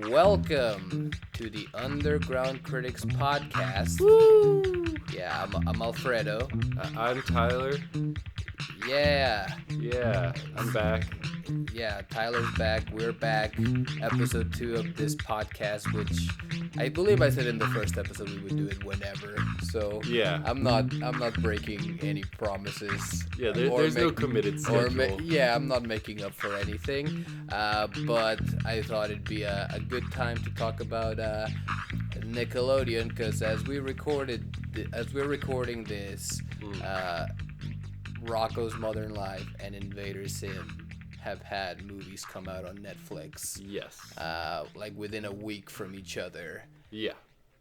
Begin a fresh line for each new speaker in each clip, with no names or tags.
Welcome to the Underground Critics Podcast.
Woo!
Yeah, I'm Alfredo.
I'm Tyler.
Yeah,
Yeah, I'm back.
yeah, Tyler's back. We're back. Episode 2 of this podcast, which I believe I said in the first episode we would do it whenever. So
Yeah.
I'm not breaking any promises.
Yeah, there's no committed schedule.
I'm not making up for anything. But I thought it'd be a good time to talk about Nickelodeon, because as we're recording this, Rocko's Modern Life and Invader Zim have had movies come out on Netflix.
Yes.
Like within a week from each other.
Yeah.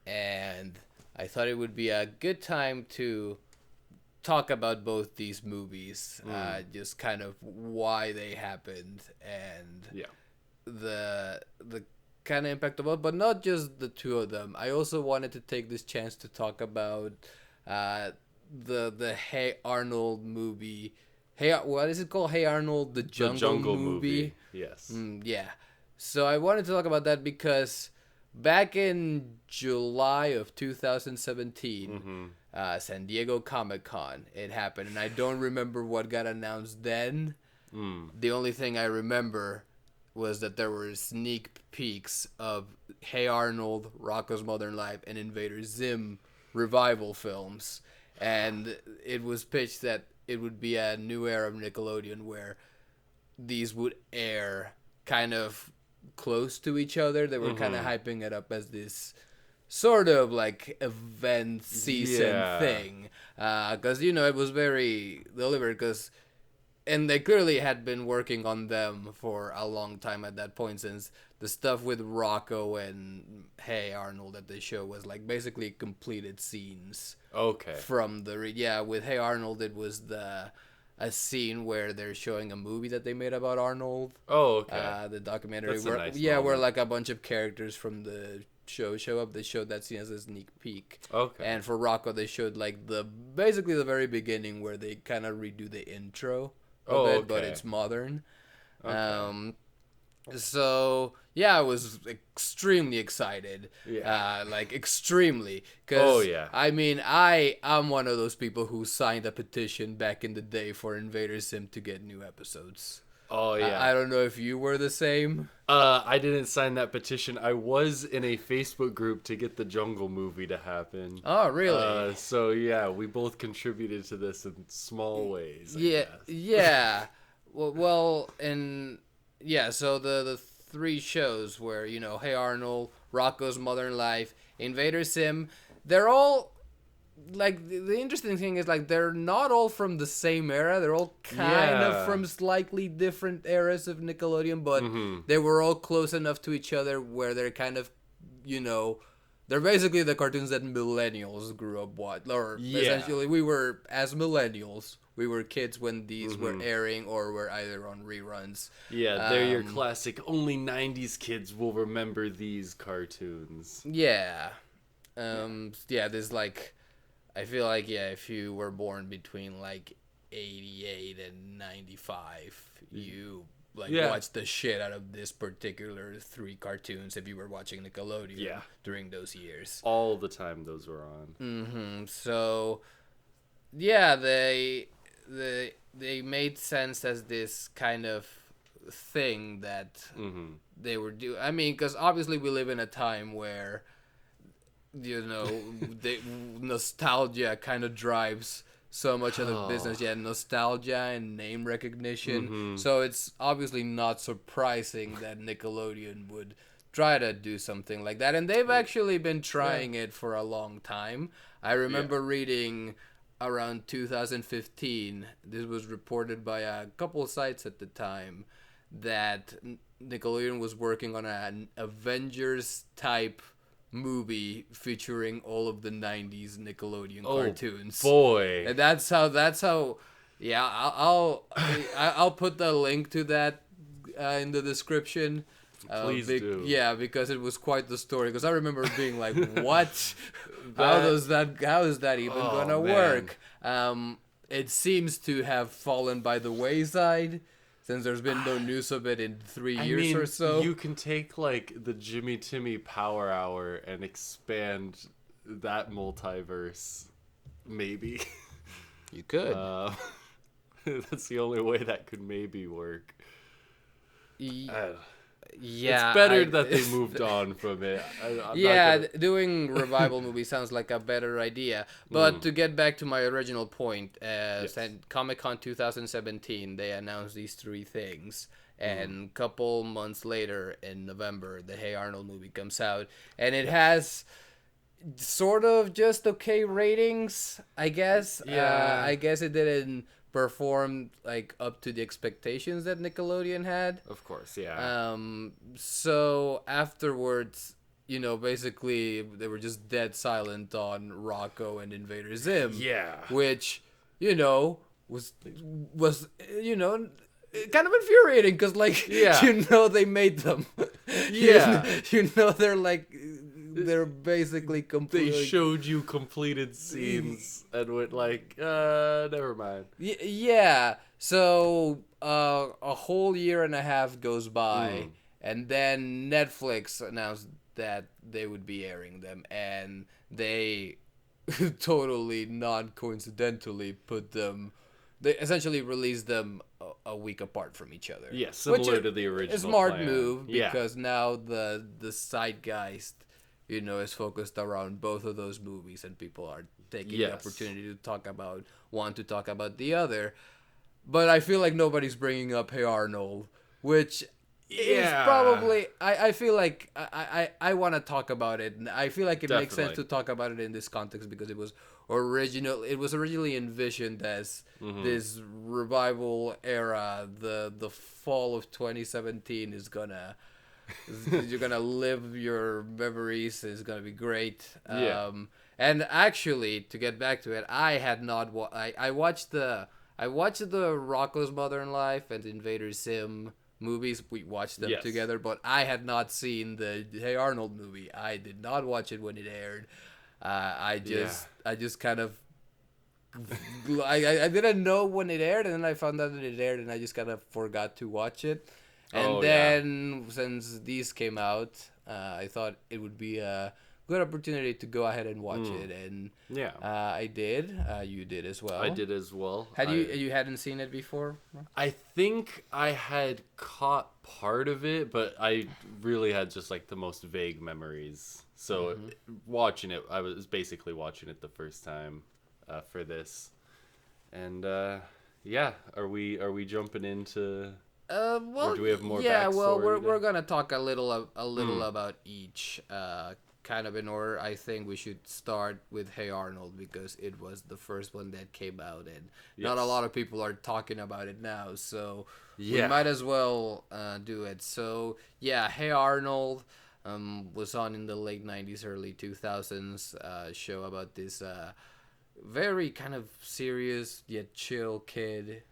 And I thought it would be a good time to talk about both these movies, just kind of why they happened and the kind of impact of both, but not just the two of them. I also wanted to take this chance to talk about the Hey Arnold movie. Hey, what is it called? Hey Arnold, the Jungle Movie.
Yes.
Yeah. So I wanted to talk about that because back in July of 2017, San Diego Comic-Con, it happened, and I don't remember what got announced then. The only thing I remember was that there were sneak peeks of Hey Arnold, Rocko's Modern Life, and Invader Zim revival films. And it was pitched that it would be a new era of Nickelodeon where these would air kind of close to each other. They were kind of hyping it up as this sort of like event season thing. Because, it was very deliberate. And they clearly had been working on them for a long time at that point, since the stuff with Rocko and Hey Arnold at the show was like basically completed scenes.
Okay.
From with Hey Arnold, it was a scene where they're showing a movie that they made about Arnold.
Oh, okay.
The documentary.
That's a nice
where like a bunch of characters from the show up. They showed that scene as a sneak peek.
Okay.
And for Rocko, they showed like basically the very beginning where they kind of redo the intro of it, but it's modern.
Okay.
So I was extremely excited.
Yeah.
Like extremely. Cause,
yeah.
I mean, I'm one of those people who signed a petition back in the day for Invader Zim to get new episodes.
Oh, yeah.
I don't know if you were the same.
I didn't sign that petition. I was in a Facebook group to get the Jungle Movie to happen.
Oh, really?
So, yeah, we both contributed to this in small ways, I guess.
Yeah. Well, and... Yeah, so the three shows where, Hey Arnold, Rocko's Modern Life, Invader Zim, they're all, like, the interesting thing is, like, they're not all from the same era. They're all kind of from slightly different eras of Nickelodeon, but they were all close enough to each other where they're kind of, they're basically the cartoons that millennials grew up with. Or essentially, we were, as millennials, we were kids when these were airing or were either on reruns.
Yeah, they're your classic, only 90s kids will remember these cartoons.
Yeah. There's like, I feel like, if you were born between like 88 and 95, you watched the shit out of this particular three cartoons if you were watching Nickelodeon during those years.
All the time those were on.
So, yeah, they made sense as this kind of thing that they were doing. I mean, because obviously we live in a time where, nostalgia kind of drives so much of the business. Yeah, nostalgia and name recognition. So it's obviously not surprising that Nickelodeon would try to do something like that. And they've actually been trying it for a long time. I remember reading around 2015, this was reported by a couple of sites at the time, that Nickelodeon was working on an Avengers type movie featuring all of the 90s Nickelodeon cartoons.
Boy.
And that's how I'll put the link to that in the description.
Please do.
Yeah, because it was quite the story. Because I remember being like, "What? How is that even gonna work?" It seems to have fallen by the wayside since there's been no news of it in 3
I
years
mean,
or so.
you can take like the Jimmy Timmy Power Hour and expand that multiverse, maybe.
You could.
That's the only way that could maybe work.
Yeah,
It's better that they moved on from it.
doing revival movie sounds like a better idea. But to get back to my original point, Comic-Con 2017, they announced these 3 things. And a couple months later, in November, the Hey Arnold movie comes out. And it has sort of just okay ratings, I guess.
Yeah.
I guess it didn't perform like up to the expectations that Nickelodeon had.
Of course, yeah.
So afterwards, basically they were just dead silent on Rocko and Invader Zim.
Yeah.
Which, was kind of infuriating because they made them.
Yeah.
They're like they're basically completely.
They showed you completed scenes and went like, never mind.
Yeah. So a whole year and a half goes by, and then Netflix announced that they would be airing them, and they totally non-coincidentally put them. They essentially released them a week apart from each other.
Yeah, similar to the original.
A smart
plan.
move because now the zeitgeist, is focused around both of those movies, and people are taking the opportunity to talk about one to talk about the other. But I feel like nobody's bringing up Hey Arnold, which is probably I feel like I want to talk about it. I feel like it makes sense to talk about it in this context because it was originally envisioned as this revival era. The fall of 2017 is gonna you're gonna live your memories. It's gonna be great. And actually, to get back to it, I had not I watched the Rocko's Modern Life and Invader Zim movies. We watched them together, but I had not seen the Hey Arnold movie. I did not watch it when it aired. I just kind of I didn't know when it aired, and then I found out that it aired, and I just kind of forgot to watch it. And then since these came out, I thought it would be a good opportunity to go ahead and watch it, and I did. You did as well.
I did as well.
You hadn't seen it before?
I think I had caught part of it, but I really had just like the most vague memories. So watching it, I was basically watching it the first time for this, and are we jumping into? Or do we have more?
Yeah, well, we're gonna talk a little about each. Kind of in order. I think we should start with Hey Arnold because it was the first one that came out, and not a lot of people are talking about it now. So we might as well do it. So Hey Arnold was on in the late 90s, early 2000s. Show about this very kind of serious yet chill kid.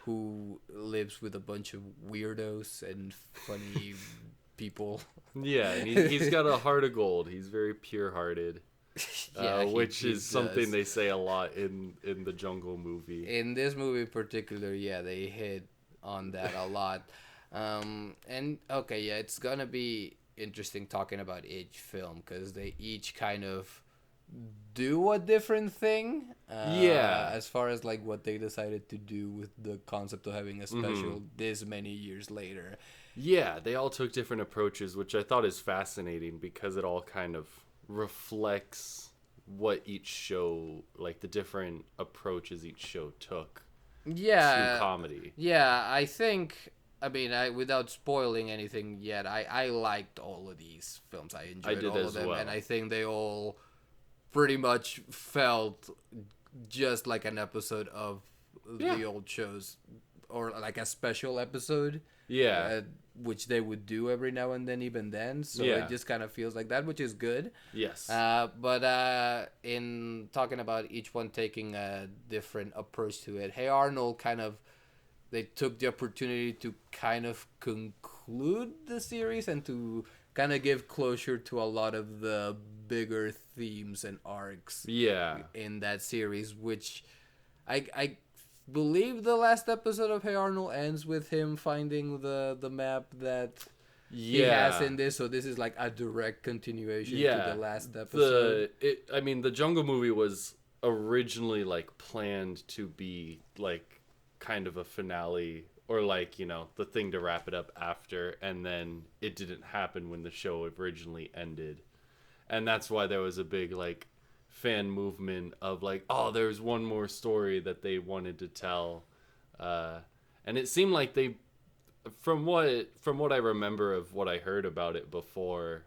Who lives with a bunch of weirdos and funny people.
Yeah, and he's got a heart of gold. He's very pure-hearted, which is something they say a lot in the Jungle movie.
In this movie in particular, they hit on that a lot. It's gonna be interesting talking about each film because they each kind of do a different thing as far as like what they decided to do with the concept of having a special this many years later.
They all took different approaches, which I thought is fascinating because it all kind of reflects what each show, like the different approaches each show took to comedy.
I think, without spoiling anything yet, I liked all of these films. I enjoyed all of them, and I think they all pretty much felt just like an episode of the old shows, or like a special episode. Which they would do every now and then, even then. So it just kind of feels like that, which is good.
Yes.
But in talking about each one taking a different approach to it, Hey Arnold they took the opportunity to kind of conclude the series and to kind of give closure to a lot of the bigger themes and arcs in that series, which I believe the last episode of Hey Arnold ends with him finding the map that he has in this, so this is like a direct continuation to the last episode.
The Jungle Movie was originally like planned to be like kind of a finale, or like, you know, the thing to wrap it up after, and then it didn't happen when the show originally ended. And that's why there was a big like fan movement of like, oh, there's one more story that they wanted to tell. And it seemed like they, from what I remember of what I heard about it before,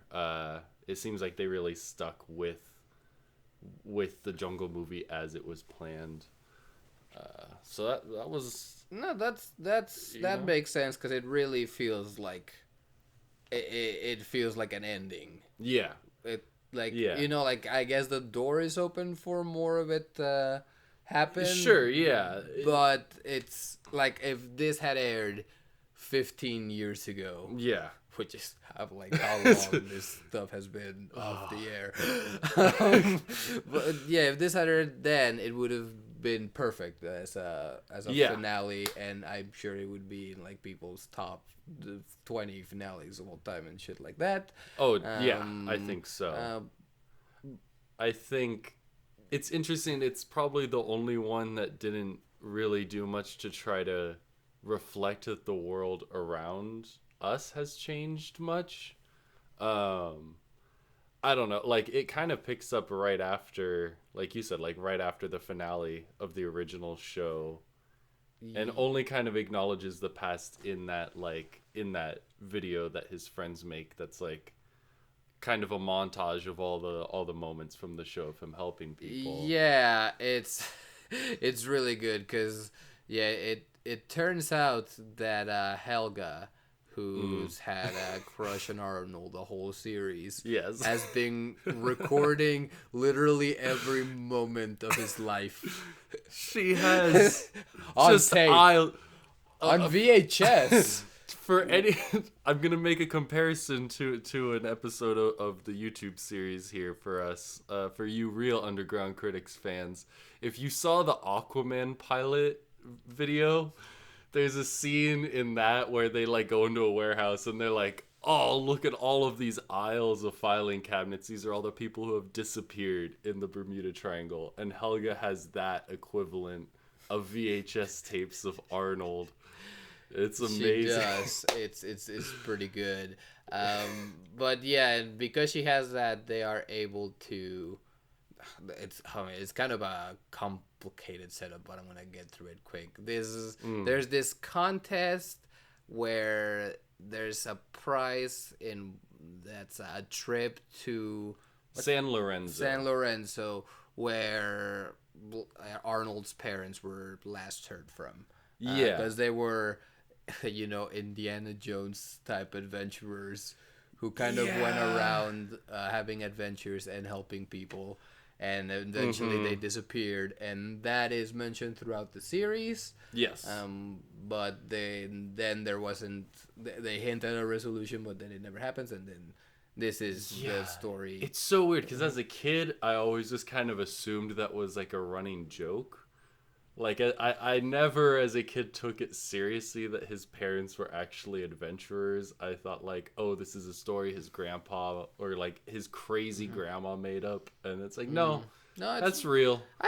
it seems like they really stuck with the Jungle Movie as it was planned. So that was...
No, that makes sense, because it really feels like it feels like an ending.
Yeah.
You know, like, I guess the door is open for more of it to happen.
Sure, yeah.
But it's like if this had aired 15 years ago.
Yeah.
Which is how long this stuff has been off the air. But yeah, if this had aired then, it would have been perfect as a finale, and I'm sure it would be in like people's top 20 finales of all time and shit like that.
I think so. I think it's interesting. It's probably the only one that didn't really do much to try to reflect that the world around us has changed much. I don't know, like, it kind of picks up right after, like you said, like right after the finale of the original show, and only kind of acknowledges the past in that video that his friends make, that's like kind of a montage of all the moments from the show of him helping people.
Yeah, it's really good, because it turns out that Helga, who's had a crush on Arnold the whole series,
yes,
has been recording literally every moment of his life.
She has
on
just
tape, on VHS.
For any, I'm gonna make a comparison to an episode of the YouTube series here for us, for you real Underground Critics fans. If you saw the Aquaman pilot video, there's a scene in that where they like go into a warehouse and they're like, oh, look at all of these aisles of filing cabinets. These are all the people who have disappeared in the Bermuda Triangle. And Helga has that equivalent of VHS tapes of Arnold. It's amazing.
She does. It's pretty good. But yeah, because she has that, they are able to... It's kind of a complicated setup, but I'm gonna get through it quick. There's this contest where there's a prize that's a trip to
San Lorenzo,
where Arnold's parents were last heard from.
Yeah,
because they were, Indiana Jones type adventurers who kind of went around having adventures and helping people. And eventually they disappeared, and that is mentioned throughout the series.
Yes.
But then there wasn't. They hint at a resolution, but then it never happens, and then this is the story.
It's so weird, because as a kid, I always just kind of assumed that was like a running joke. Like, I never, as a kid, took it seriously that his parents were actually adventurers. I thought, like, oh, this is a story his grandpa or, like, his crazy grandma made up. And it's like, no, that's real.
I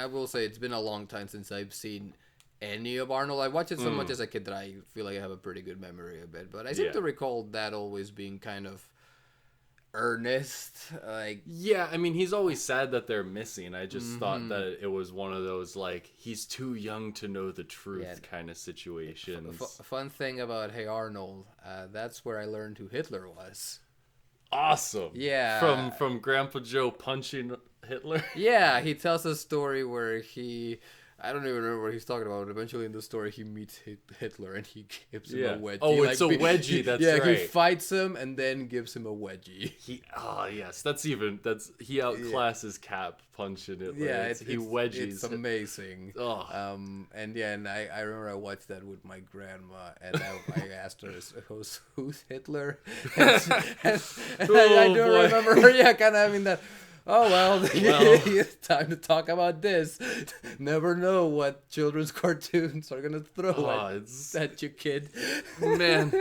will say, it's been a long time since I've seen any of Arnold. I watched it so much as a kid that I feel like I have a pretty good memory of it. But I seem to recall that always being kind of earnest, like...
Yeah, I mean, he's always sad that they're missing. I just thought that it was one of those, like, he's too young to know the truth kind of situations.
Fun thing about Hey Arnold, that's where I learned who Hitler was.
Awesome.
Yeah.
From Grandpa Joe punching Hitler.
Yeah, he tells a story where I don't even remember what he's talking about, but eventually in the story he meets Hitler and he gives him a wedgie.
Oh, it's a wedgie, that's right.
Yeah, he fights him and then gives him a wedgie.
He outclasses Cap punching Hitler.
Yeah,
he wedgies.
It's amazing.
Oh.
And I remember I watched that with my grandma, and I asked her, who's Hitler? And I do remember her, kind of having that... Oh, well,
Well.
time to talk about this. Never know what children's cartoons are going to throw at your kid.
Man.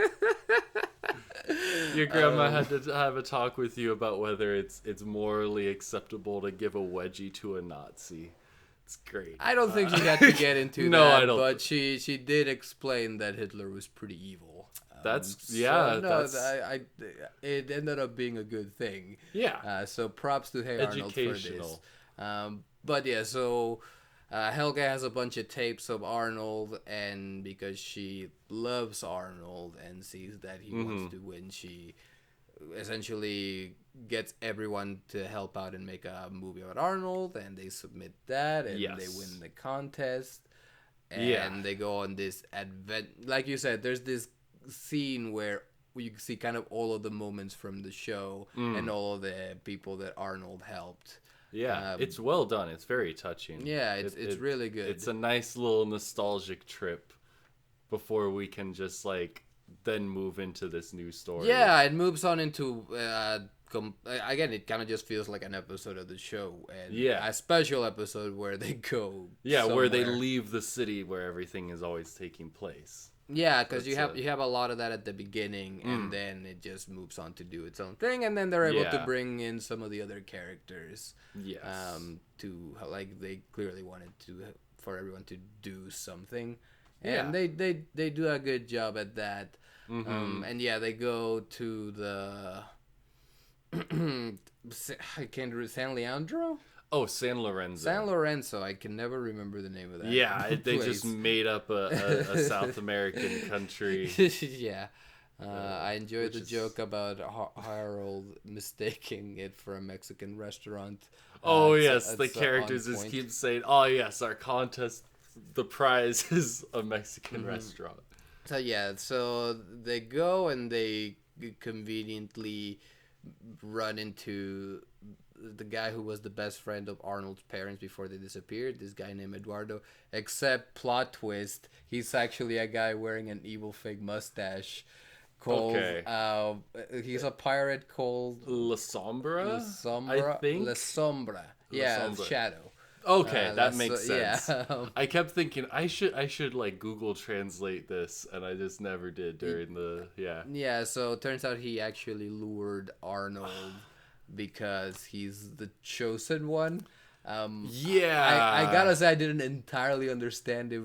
Your grandma had to have a talk with you about whether it's morally acceptable to give a wedgie to a Nazi. It's great.
I don't think she had to get into
No,
that,
I don't.
but she did explain that Hitler was pretty evil. It ended up being a good thing.
Yeah.
So props to Hey Arnold for this. But yeah, so Helga has a bunch of tapes of Arnold, and because she loves Arnold and sees that he wants to win, she essentially gets everyone to help out and make a movie about Arnold, and they submit that, and they win the contest, and they go on this like you said, there's this scene where you see kind of all of the moments from the show and all of the people that Arnold helped.
Yeah, it's well done. It's very touching.
Yeah, it's really good.
It's a nice little nostalgic trip before we can just like then move into this new story.
Yeah, it moves on into again, it kind of just feels like an episode of the show, and a special episode where they go
where they leave the city where everything is always taking place.
Yeah, because you have a lot of that at the beginning, and then it just moves on to do its own thing, and then they're able to bring in some of the other characters.
Yes.
To like they clearly wanted for everyone to do something, and they do a good job at that. And they go to the I can't remember, San Leandro.
Oh, San Lorenzo.
San Lorenzo. I can never remember the name of that.
Yeah, they just made up a South American country.
Yeah. I enjoyed the joke about Harold mistaking it for a Mexican restaurant.
Oh, yes. The characters just keep saying, oh, yes, our contest, the prize is a Mexican restaurant.
So they go and they conveniently run into the guy who was the best friend of Arnold's parents before they disappeared, this guy named Eduardo, except plot twist, he's actually a guy wearing an evil fake mustache called he's a pirate called
La Sombra,
I think. La Sombra. Yeah, Shadow.
Okay, that makes sense. Yeah. I kept thinking I should like Google translate this, and I just never did during the
Yeah, so it turns out he actually lured Arnold because he's the chosen one. I gotta say I didn't entirely understand if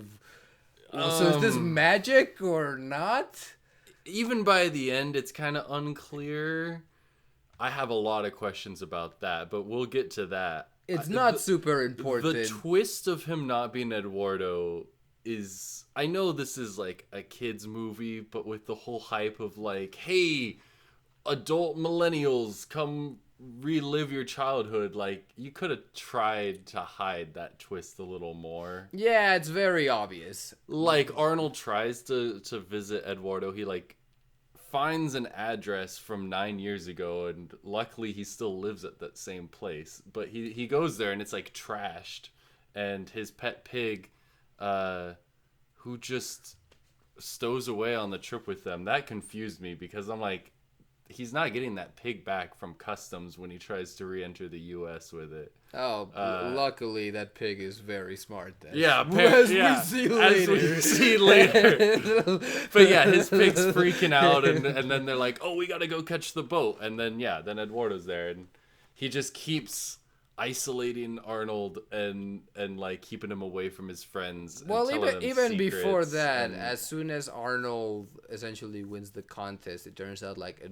so is this magic or not?
Even by the end, it's kind of unclear. I have a lot of questions about that, but we'll get to that.
It's not super important.
The twist of him not being Eduardo is... I know this is like a kid's movie, but with the whole hype of like, hey, adult millennials, come relive your childhood. Like, you could have tried to hide that twist a little more.
Yeah, it's very obvious.
Like, Arnold tries to visit Eduardo. He, like, finds an address from 9 years ago, and luckily he still lives at that same place. But he goes there, and it's, like, trashed. And his pet pig, who just stows away on the trip with them, that confused me, because I'm like, he's not getting that pig back from customs when he tries to re-enter the U.S. with it.
Oh, luckily that pig is very smart then.
Yeah, we see later. But yeah, his pig's freaking out, and then they're like, oh, we gotta go catch the boat. And then, then Eduardo's there, and he just keeps isolating Arnold and like keeping him away from his friends.
Well, even before that, as soon as Arnold essentially wins the contest, it turns out like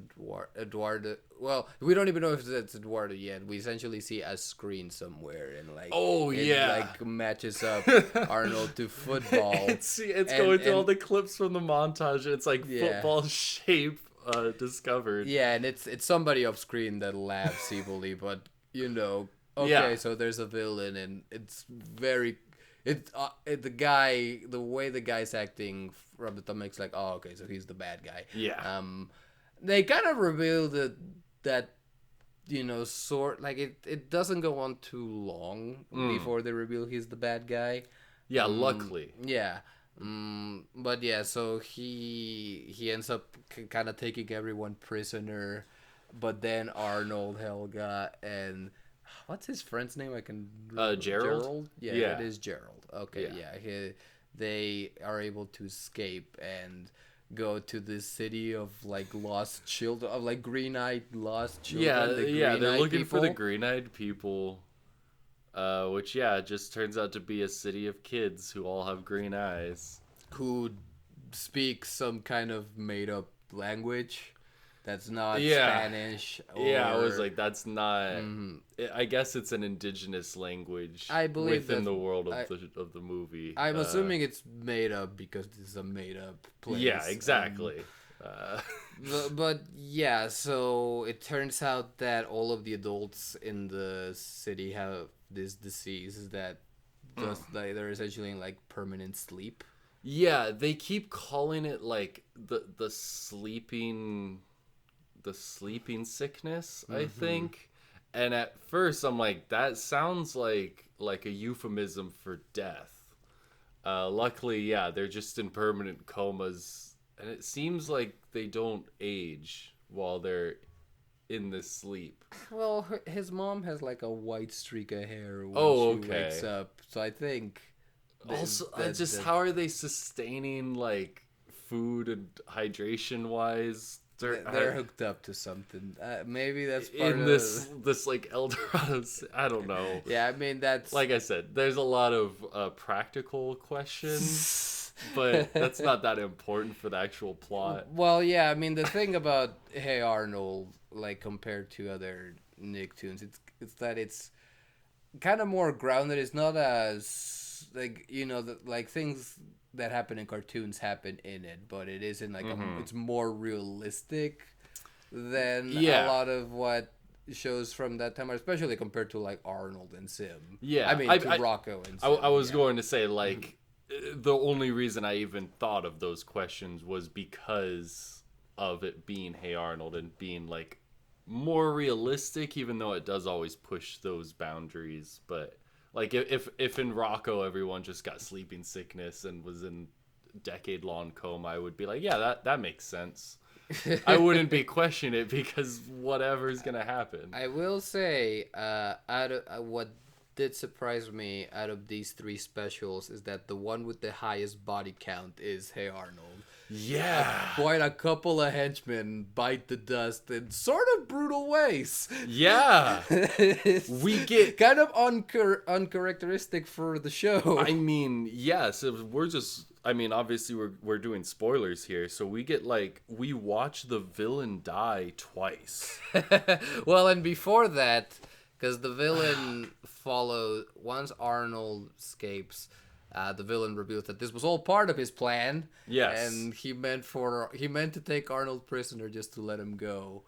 Eduardo. Well, we don't even know if it's Eduardo yet. We essentially see a screen somewhere and like like matches up Arnold to football.
It's going through all the clips from the montage. It's like football shape discovered.
Yeah, and it's somebody off screen that laughs evilly, but you know. Okay, so there's a villain, and it's very, the way the guy's acting from the top makes like, oh, okay, so he's the bad guy.
Yeah.
They kind of reveal that you know, sort like it doesn't go on too long before they reveal he's the bad guy.
Yeah, luckily.
Yeah. But yeah, so he ends up kind of taking everyone prisoner, but then Arnold, Helga, and What's his friend's name? I can.
Gerald?
Yeah,
Yeah.
it is Gerald. Okay, yeah. They are able to escape and go to this city of like lost children, of like green-eyed lost children.
They're looking for the
people.
green-eyed people, which just turns out to be a city of kids who all have green eyes.
Who speak some kind of made-up language that's not
Yeah.
Spanish.
I was like, that's not. I guess it's an indigenous language.
I believe
within
that-
the world of the movie.
I'm assuming it's made up because this is a made-up place.
Yeah, exactly.
But yeah, so it turns out that all of the adults in the city have this disease that just like they're essentially in like permanent sleep.
Yeah, they keep calling it like the sleeping sickness, I think. And at first I'm like, that sounds like a euphemism for death. Luckily, they're just in permanent comas, and it seems like they don't age while they're in this sleep.
Well, his mom has like a white streak of hair when she wakes up, so I think.
Also, how are they sustaining like food and hydration wise?
They're hooked up to something. Maybe that's part
in
of
this like Eldorado. I don't know.
Yeah, I mean that's
like I said. There's a lot of practical questions, but that's not that important for the actual plot.
Well, yeah, I mean the thing about Hey Arnold, like compared to other Nicktoons, it's that it's kind of more grounded. It's not as like like things that happen in cartoons happen in it, but it isn't like it's more realistic than a lot of what shows from that time, especially compared to like Arnold and Zim.
Yeah,
I mean to Rocko and Zim.
I was going to say like the only reason I even thought of those questions was because of it being Hey Arnold and being like more realistic, even though it does always push those boundaries. But like if in Rocko everyone just got sleeping sickness and was in decade-long coma, I would be like, yeah, that makes sense. I wouldn't be questioning it because whatever's gonna happen.
I will say, out of what did surprise me out of these three specials is that the one with the highest body count is Hey Arnold.
Yeah.
Quite a couple of henchmen bite the dust in sort of brutal ways.
Yeah. We get
kind of uncharacteristic for the show.
I mean, yes, obviously we're doing spoilers here, so we watch the villain die twice.
Well, and before that, because the villain follows once Arnold escapes. The villain reveals that this was all part of his plan.
Yes.
And he meant to take Arnold prisoner just to let him go.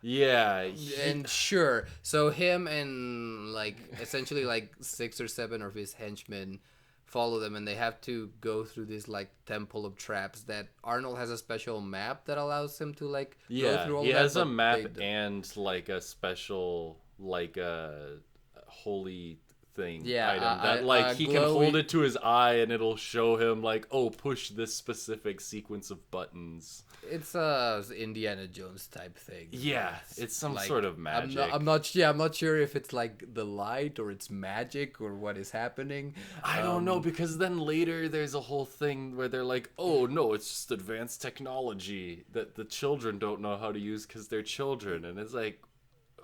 Yeah.
And sure. So him and like essentially like 6 or 7 of his henchmen follow them, and they have to go through this like temple of traps that Arnold has a special map that allows him to like go through all
he
that.
has a map and like a special like a holy thing item that he can hold it to his eye and it'll show him like, oh, push this specific sequence of buttons.
It's a Indiana Jones type thing.
Yeah, it's some
like,
sort of magic.
I'm not sure if it's like the light or it's magic or what is happening.
I don't know, because then later there's a whole thing where they're like, oh no, it's just advanced technology that the children don't know how to use because they're children, and it's like,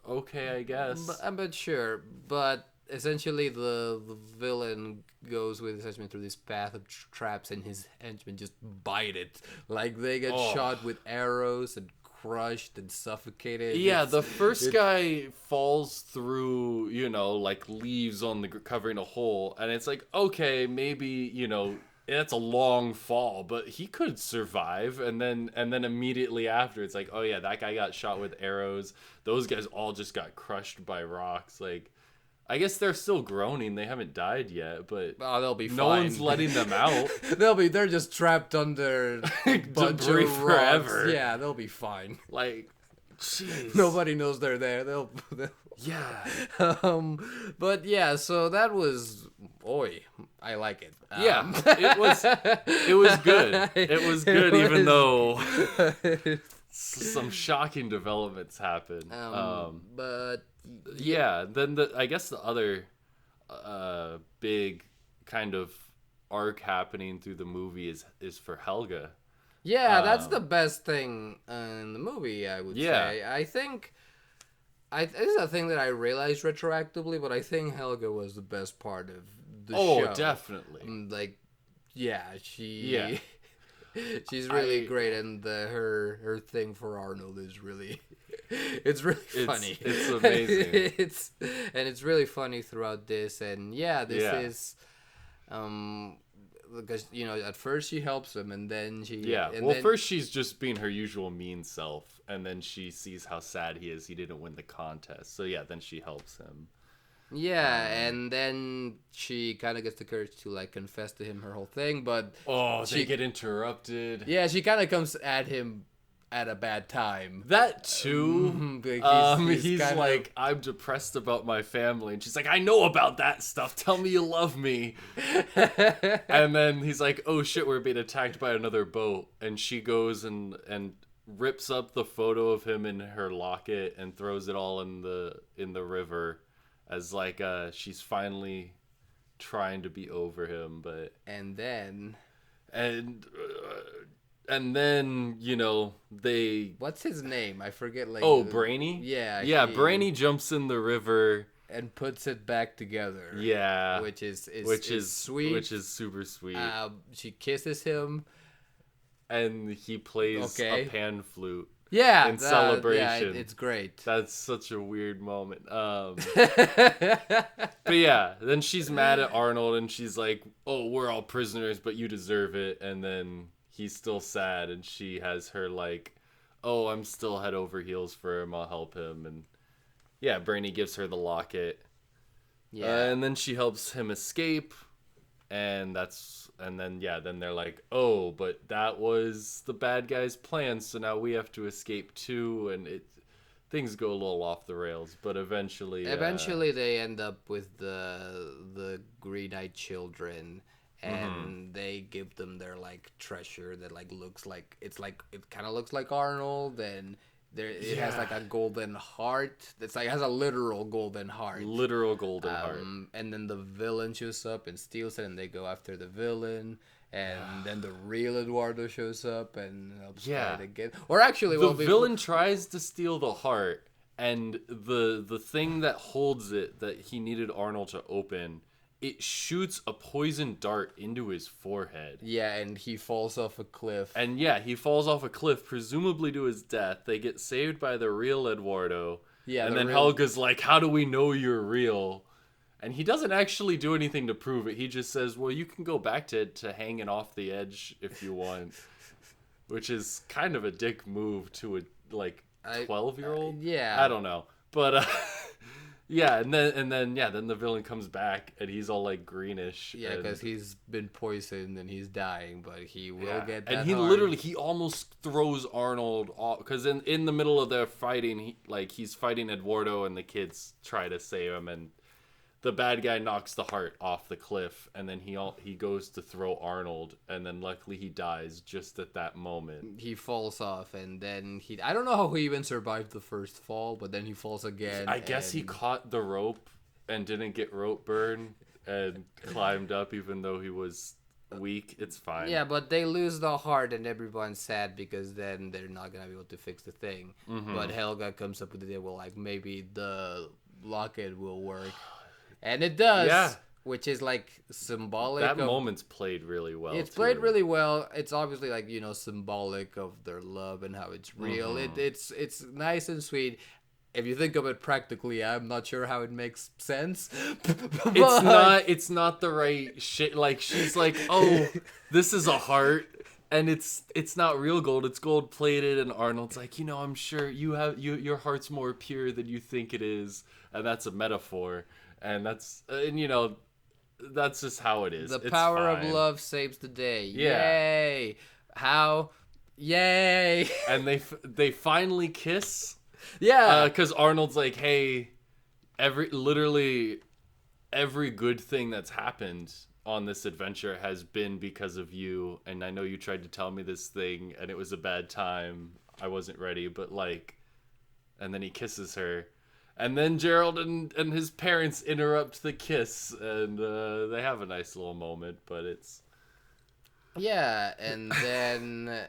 okay, I guess.
I'm not sure, but essentially the villain goes with his henchman through this path of traps, and his henchmen just bite it. Like they get shot with arrows and crushed and suffocated.
Yeah, the first guy falls through, like leaves on the covering a hole, and it's like, okay, maybe, it's a long fall, but he could survive. And then immediately after, it's like, oh yeah, that guy got shot with arrows. Those guys all just got crushed by rocks. Like, I guess they're still groaning. They haven't died yet, but
they'll be fine.
No one's letting them out.
They're just trapped under
debris forever.
Yeah, they'll be fine.
Like, jeez.
Nobody knows they're there. They'll
yeah.
But yeah, so that was I like it.
It was good. It was good, even though some shocking developments happen.
But
yeah, then I guess the other big kind of arc happening through the movie is for Helga.
yeah, that's the best thing in the movie, I would say. I think this is a thing that I realized retroactively, but I think Helga was the best part of the show.
Oh, definitely.
Like, yeah,
Yeah.
she's really great, and her thing for Arnold is really, it's really funny.
It's amazing.
It's really funny throughout this, and this is, because at first she helps him, and then
first she's just being her usual mean self, and then she sees how sad he is. He didn't win the contest, so then she helps him.
Yeah, and then she kind of gets the courage to like confess to him her whole thing, but
they get interrupted.
Yeah, she kind of comes at him at a bad time.
That too. He's like, I'm depressed about my family, and she's like, I know about that stuff. Tell me you love me. And then he's like, oh shit, we're being attacked by another boat, and she goes and rips up the photo of him in her locket and throws it all in the river. As like she's finally trying to be over him, but and then they
what's his name? I forget. Like
Brainy.
Yeah.
Brainy jumps in the river
and puts it back together.
Yeah,
which is sweet.
Which is super sweet.
She kisses him,
and he plays a pan flute.
Yeah,
in celebration.
Yeah, it's great.
That's such a weird moment. But yeah, then she's mad at Arnold, and she's like, "Oh, we're all prisoners, but you deserve it." And then he's still sad, and she has her like, "Oh, I'm still head over heels for him. I'll help him." And yeah, Brainy gives her the locket. Yeah, and then she helps him escape, and then they're like, oh, but that was the bad guy's plan, so now we have to escape too, and things go a little off the rails, but eventually
they end up with the green-eyed children, and they give them their like treasure that like looks like it kind of looks like Arnold, and it has like a golden heart. It's like it has a literal golden heart. And then the villain shows up and steals it, and they go after the villain. And then the real Eduardo shows up and helps fight again. Or actually,
the villain tries to steal the heart, and the thing that holds it that he needed Arnold to open, it shoots a poison dart into his forehead.
Yeah, and he falls off a cliff.
And he falls off a cliff, presumably to his death. They get saved by the real Eduardo. Yeah, and then Helga's like, how do we know you're real? And he doesn't actually do anything to prove it. He just says, well, you can go back to hanging off the edge if you want. Which is kind of a dick move to a 12-year-old.
Yeah.
I don't know. But yeah, and then the villain comes back, and he's all like greenish.
Yeah, because he's been poisoned and he's dying, but he will get that.
And he almost throws Arnold off, because in the middle of their fighting, he's fighting Eduardo, and the kids try to save him, and the bad guy knocks the heart off the cliff, and then he goes to throw Arnold, and then luckily he dies just at that moment.
He falls off, and then I don't know how he even survived the first fall, but then he falls again.
I guess he caught the rope and didn't get rope burn and climbed up even though he was weak. It's fine.
Yeah, but they lose the heart, and everyone's sad because then they're not gonna be able to fix the thing. Mm-hmm. But Helga comes up with the idea, well, like maybe the locket will work. And it does, which is like symbolic.
That moment's played really well.
It's played really well. It's obviously like symbolic of their love and how it's real. Mm-hmm. It's nice and sweet. If you think of it practically, I'm not sure how it makes sense.
It's not the right shit. Like she's like, oh, this is a heart. And it's not real gold. It's gold plated. And Arnold's like, I'm sure your heart's more pure than you think it is. And that's a metaphor. And that's just how it is.
The power of love saves the day. Yeah. Yay! How? Yay!
And they finally kiss.
Yeah.
Because Arnold's like, hey, literally every good thing that's happened on this adventure has been because of you, and I know you tried to tell me this thing, and it was a bad time. I wasn't ready, but like, and then he kisses her. And then Gerald and his parents interrupt the kiss, and they have a nice little moment, but it's...
Yeah, and then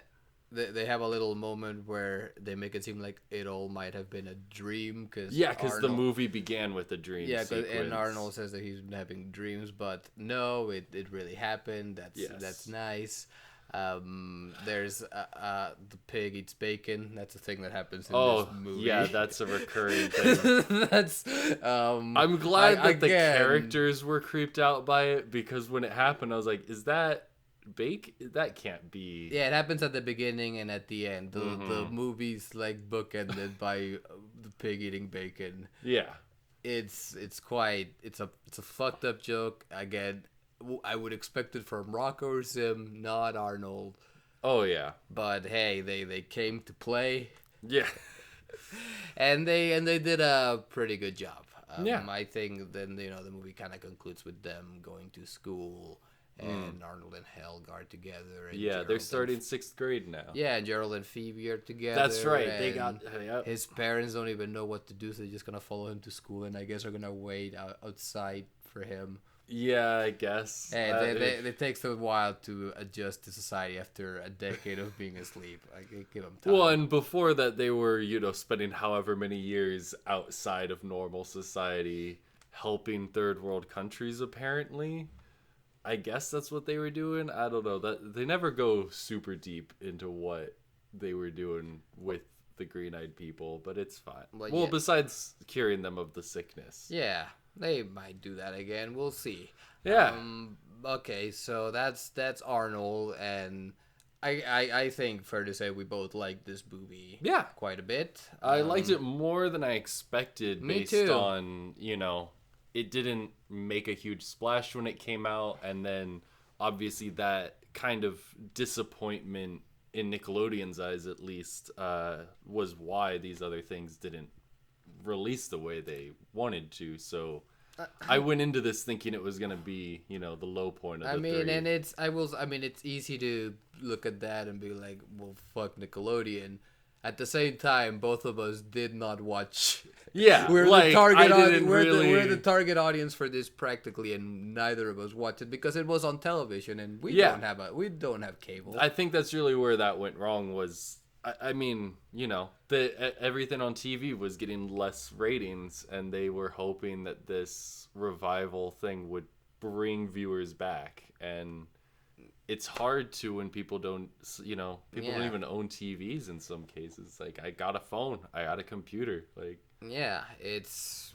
they have a little moment where they make it seem like it all might have been a dream.
Because the movie began with a dream sequence.
And Arnold says that he's been having dreams, but no, it really happened. That's nice. There's the pig eats bacon. That's a thing that happens in this movie.
Yeah, that's a recurring thing.
That's
I'm glad that the characters were creeped out by it, because when it happened I was like, is that bake? That can't be.
Yeah, it happens at the beginning and at the end. The movie's like bookended by the pig eating bacon.
Yeah.
It's a fucked up joke. Again, I would expect it from Rocko or Zim, not Arnold.
Oh yeah.
But hey, they came to play.
Yeah.
and they did a pretty good job.
Yeah.
I think then the movie kind of concludes with them going to school and Arnold and Helga are together. And
yeah, they're starting 6th grade now.
Yeah, and Gerald and Phoebe are together.
That's right. They got
his parents don't even know what to do, so they're just gonna follow him to school, and I guess are gonna wait outside for him.
Yeah, I guess.
And it takes a while to adjust to society after a decade of being asleep. I give them time.
Well, and before that, they were, spending however many years outside of normal society, helping third world countries, apparently. I guess that's what they were doing. I don't know. That they never go super deep into what they were doing with the green-eyed people, but it's fine. Well, besides curing them of the sickness.
Yeah. They might do that again. We'll see.
Yeah.
Okay, so that's Arnold, and I think fair to say we both liked this movie.
Yeah,
quite a bit.
I liked it more than I expected.
Me
based
too.
On it didn't make a huge splash when it came out, and then obviously that kind of disappointment in Nickelodeon's eyes, at least, was why these other things didn't release the way they wanted to. So I went into this thinking it was gonna be the low point of the three.
And it's easy to look at that and be like, well, fuck Nickelodeon. At the same time, both of us did not watch.
Yeah,
we're
like,
the target audience.
Really...
We're the target audience for this practically, and neither of us watched it because it was on television, and we don't have cable.
I think that's really where that went wrong. Was I mean, everything on TV was getting less ratings, and they were hoping that this revival thing would bring viewers back. And it's hard to when people don't, don't even own TVs in some cases. Like, I got a phone, I got a computer. Like,
yeah, it's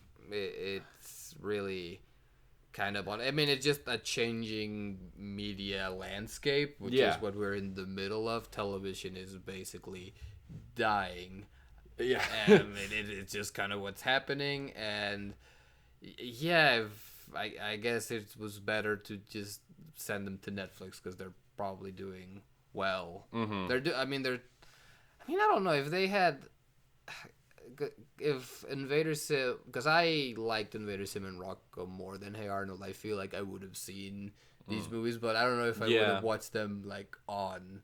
really kind of on. I mean, it's just a changing media landscape, which is what we're in the middle of. Television is basically dying.
Yeah,
and it's just kind of what's happening. And yeah, I guess it was better to just send them to Netflix because they're probably doing well. Mm-hmm. I don't know if they had. If Invader Zim, because I liked Invader Zim and Rocko more than Hey Arnold, I feel like I would have seen these movies, but I don't know if I would have watched them like on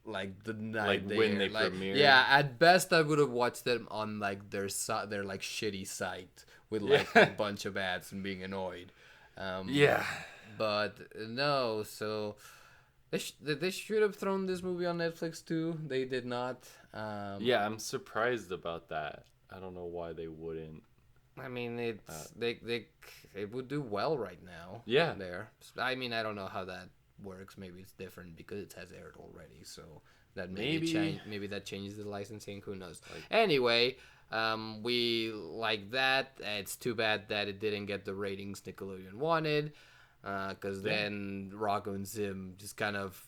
like the night
when they premiered.
Yeah, at best I would have watched them on like their like shitty site with like a bunch of ads and being annoyed. But no, so they should have thrown this movie on Netflix too. They did not.
I'm surprised about that. I don't know why they wouldn't.
I mean, it would do well right now.
Yeah.
There. I mean, I don't know how that works. Maybe it's different because it has aired already. So that maybe that changes the licensing. Who knows? Anyway, we like that. It's too bad that it didn't get the ratings Nickelodeon wanted. Because then Rocko and Zim just kind of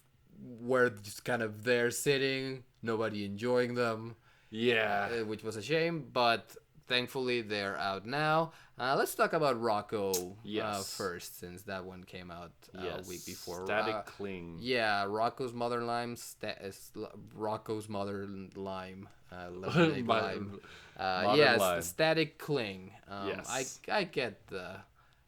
were just kind of there sitting, nobody enjoying them.
Yeah.
Which was a shame, but thankfully they're out now. Let's talk about Rocko first, since that one came out a week before.
Static Cling.
Yeah, Rocko's Mother Lime. Rocko's Mother Lime. Lemonade Lime. Lime. Static Cling.
Yes.
I get the...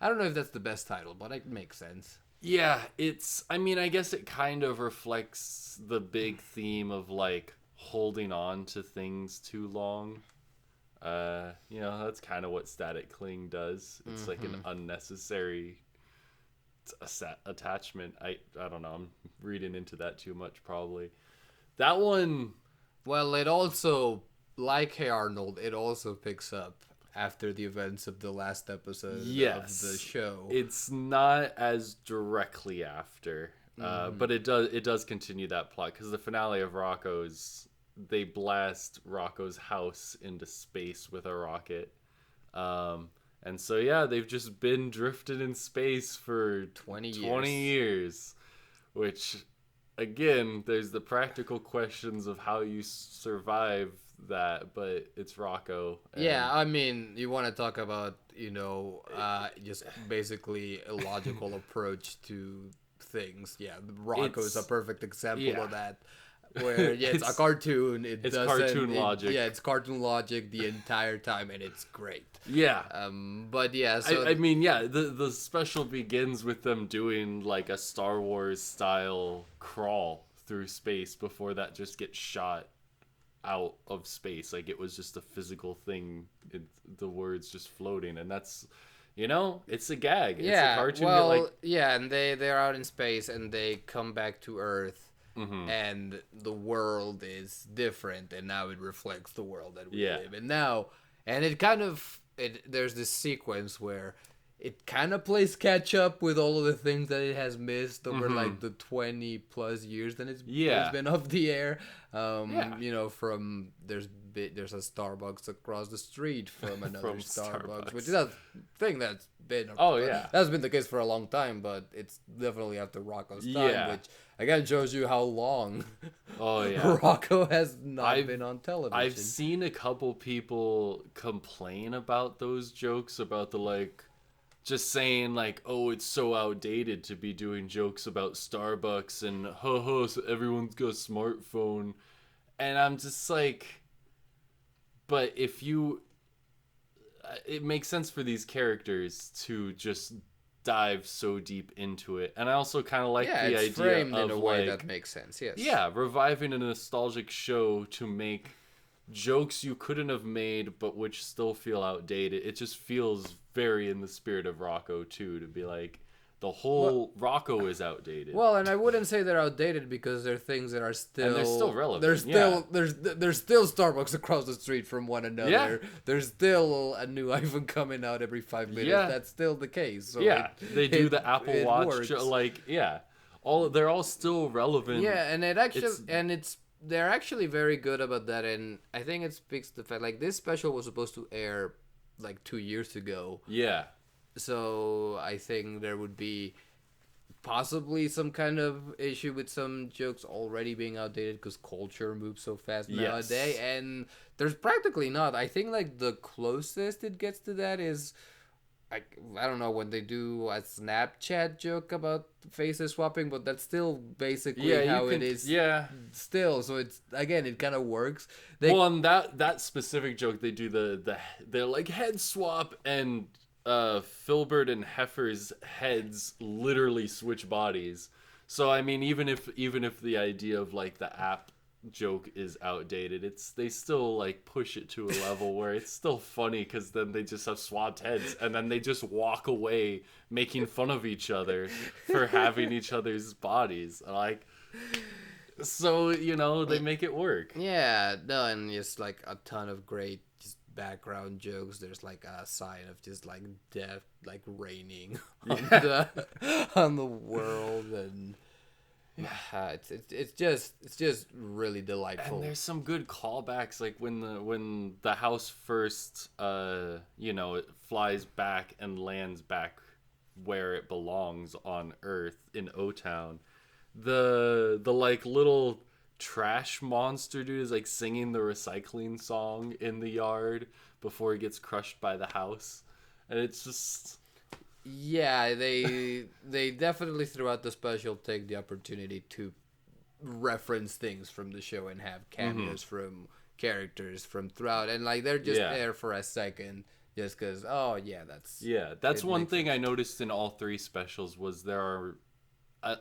I don't know if that's the best title, but it makes sense.
Yeah, I guess it kind of reflects the big theme of, like, holding on to things too long. That's kind of what static cling does. It's like an unnecessary attachment. I don't know. I'm reading into that too much probably. That one.
Well, it also, like Hey Arnold, it also picks up after the events of the last episode of the show.
It's not as directly after, but it does continue that plot, because the finale of Rocko's, they blast Rocko's house into space with a rocket. And so, yeah, they've just been drifting in space for 20 years. Which, again, there's the practical questions of how you survive that, but it's Rocko.
Yeah, I mean, you want to talk about, just basically a logical approach to things. Yeah, Rocko is a perfect example of that. Where it's a cartoon, it's cartoon logic. It's cartoon logic the entire time, and it's great.
Yeah.
But yeah, so
I mean, yeah, the special begins with them doing like a Star Wars style crawl through space before that just gets shot out of space. Like, it was just a physical thing, the words just floating, and that's, it's a gag. It's a cartoon.
Well, and they're out in space and they come back to Earth. And the world is different, and now it reflects the world that we live in now. And there's this sequence where it kind of plays catch up with all of the things that it has missed over like the 20 plus years that it's been off the air. From there's a Starbucks across the street from another Starbucks, which is a thing that's been that's been the case for a long time, but it's definitely after Rocko's time, which again shows you how long Rocko has not been on television.
I've seen a couple people complain about those jokes about the just saying it's so outdated to be doing jokes about Starbucks and so everyone's got a smartphone. And I'm just like, but if it makes sense for these characters to just dive so deep into it. And I also kind of like the idea
framed
of
in a way that makes sense. Yes.
Yeah, reviving a nostalgic show to make jokes you couldn't have made but which still feel outdated. It just feels very in the spirit of Rocko too, to be like, the whole Rocko is outdated.
Well, and I wouldn't say they're outdated because they're things that are still...
And they're still relevant.
There's still Starbucks across the street from one another. Yeah. There's still a new iPhone coming out every 5 minutes. Yeah. That's still the case. So
they do the Apple Watch. They're all still relevant.
Yeah, and they're actually very good about that, and I think it speaks to the fact, this special was supposed to air 2 years ago.
Yeah.
So I think there would be possibly some kind of issue with some jokes already being outdated because culture moves so fast nowadays, and there's practically not. I think the closest it gets to that is I don't know, when they do a Snapchat joke about faces swapping, but that's still basically how it is. Yeah. Still, so it's it kind of works.
On that specific joke, they do they're like head swap, and Filbert and Heifer's heads literally switch bodies. So I mean, even if the idea of the app joke is outdated, they still push it to a level where it's still funny, because then they just have swapped heads and then they just walk away making fun of each other for having each other's bodies. So they make it work.
Yeah, no, and just a ton of great background jokes. There's a sign of just death raining on the world, and it's just really delightful.
And there's some good callbacks, when the house first it flies back and lands back where it belongs on Earth in O-Town. The little trash monster dude is singing the recycling song in the yard before he gets crushed by the house, and it's just
they definitely throughout the special take the opportunity to reference things from the show and have cameos from characters from throughout, and they're just there for a second just because that's
one thing I noticed in all three specials was there are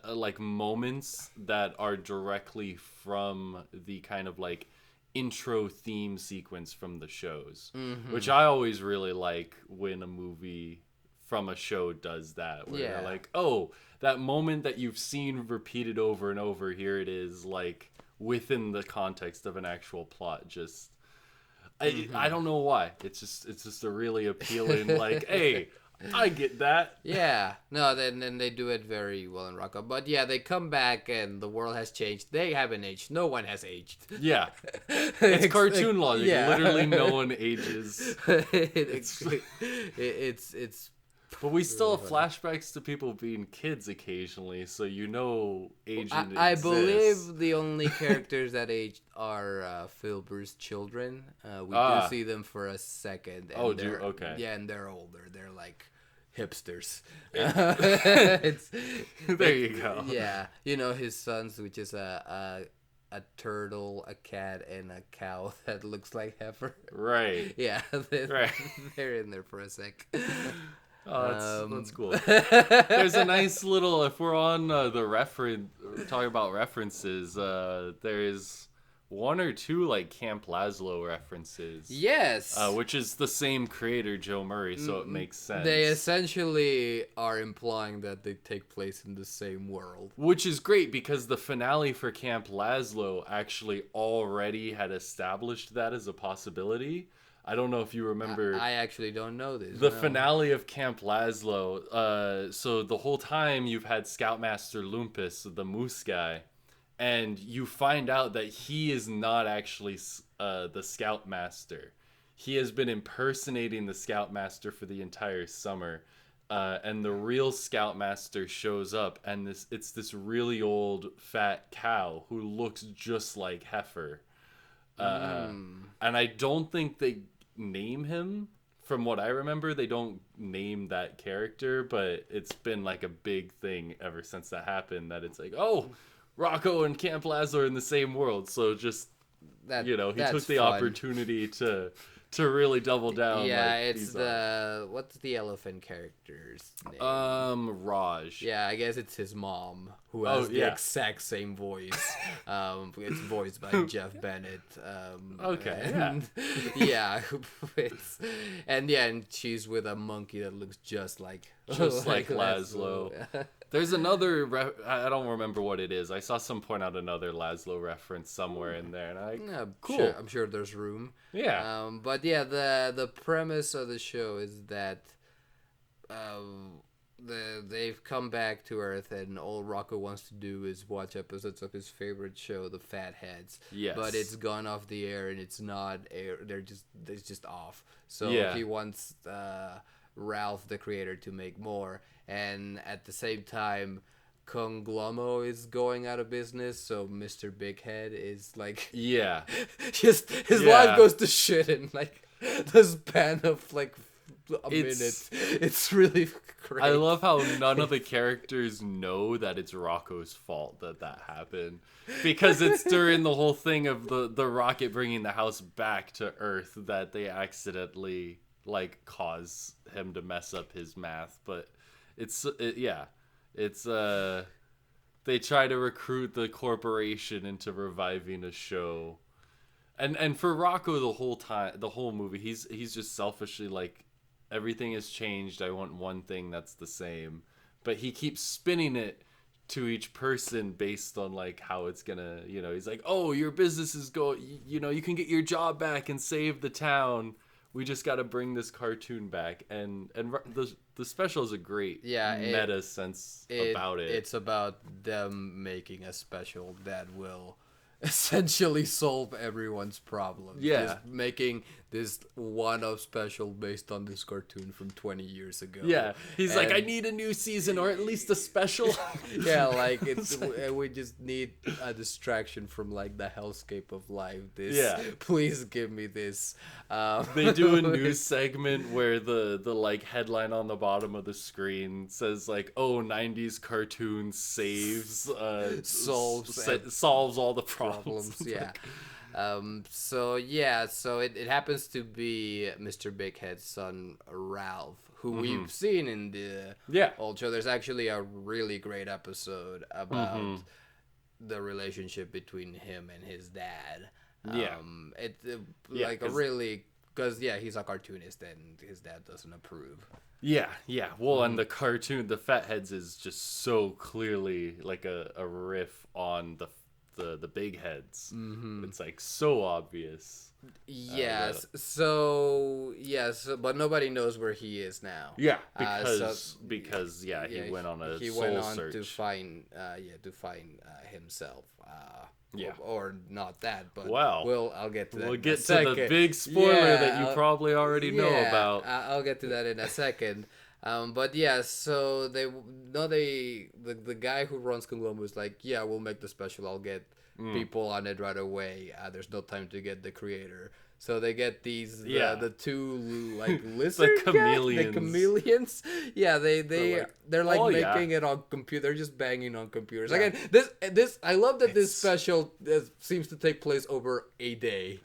like moments that are directly from the kind of like intro theme sequence from the shows, which I always really like when a movie from a show does that, where they're like, oh, that moment that you've seen repeated over and over, here it is, like within the context of an actual plot. Just I don't know why, it's just a really appealing like, hey, I get that.
Yeah, no, then they do it very well in Rocko. But yeah, they come back and the world has changed. They haven't aged. No one has aged.
Yeah, it's cartoon logic. Yeah. Literally, no one ages.
It's.
But we still have flashbacks to people being kids occasionally, so aging.
I believe the only characters that aged are Filbur's children. We do see them for a second. And
okay.
Yeah, and they're older. They're like hipsters.
There you go.
Yeah, his sons, which is a turtle, a cat, and a cow that looks like heifer.
Right.
Yeah, they're in there for a sec.
Oh, that's cool. There's a nice little, if we're on talking about references, there's one or two like Camp Lazlo references.
Yes.
Which is the same creator, Joe Murray, so it makes sense.
They essentially are implying that they take place in the same world.
Which is great, because the finale for Camp Lazlo actually already had established that as a possibility. I don't know if you remember.
I actually don't know this.
The finale of Camp Lazlo. So the whole time you've had Scoutmaster Lumpus, the moose guy, and you find out that he is not actually the Scoutmaster. He has been impersonating the Scoutmaster for the entire summer. And the real Scoutmaster shows up, and it's this really old fat cow who looks just like Heifer. And I don't think they name him. From what I remember, they don't name that character, but it's been like a big thing ever since that happened, that it's like, oh, Rocko and Camp Lazlo are in the same world. So just, he took the opportunity to really double down.
Yeah, like, it's what's the elephant character's name?
Raj.
Yeah, I guess it's his mom, who has the exact same voice. It's voiced by Jeff Bennett.
Okay.
Yeah. And she's with a monkey that looks just like
Lazlo. There's another, I don't remember what it is. I saw some point out another Lazlo reference somewhere in there, and cool.
I'm sure there's room.
Yeah.
But yeah, the premise of the show is that they've come back to Earth, and all Rocko wants to do is watch episodes of his favorite show, The Fatheads.
Yes.
But it's gone off the air, and it's not air. It's just off. So he wants Ralph, the creator, to make more. And at the same time, Conglomo is going out of business, so Mr. Big Head is like...
Yeah.
Just his life goes to shit in like the span of like a minute. It's really great.
I love how none of the characters know that it's Rocco's fault that happened. Because it's during the whole thing of the rocket bringing the house back to Earth that they accidentally like cause him to mess up his math. But they try to recruit the corporation into reviving a show, and for Rocko the whole movie, he's just selfishly like, everything has changed, I want one thing that's the same, but he keeps spinning it to each person based on like how it's gonna, he's like, oh, your business is you can get your job back and save the town. We just got to bring this cartoon back, and the special is a great meta sense about it.
It's about them making a special that will essentially solve everyone's problems.
Yeah,
just making this one-off special based on this cartoon from 20 years ago.
Yeah, he's like, I need a new season or at least a special.
Yeah, like we just need a distraction from like the hellscape of life. Please give me this.
They do a news segment where the like headline on the bottom of the screen says like, oh, 90s cartoon saves
solves
all the problems.
Yeah. So it happens to be Mr. Big Head's son Ralph, who we've seen in the old show. There's actually a really great episode about the relationship between him and his dad. Like a really, because he's a cartoonist and his dad doesn't approve.
Yeah. Well, and the cartoon, the Fatheads is just so clearly like a riff on the Big Heads. It's like so obvious.
Yes. But nobody knows where he is now.
Yeah, because he went on a soul search
to find himself. Or not that, but I'll get to that. We'll get to the
big spoiler that you probably already know about.
I'll get to that in a second. So the guy who runs Conglomerate was like, we'll make the special. I'll get people on it right away. There's no time to get the creator. So they get these the two like lizard
chameleons.
The chameleons. Yeah, they're like making it on computer. They're just banging on computers. Again, this I love that this special seems to take place over a day.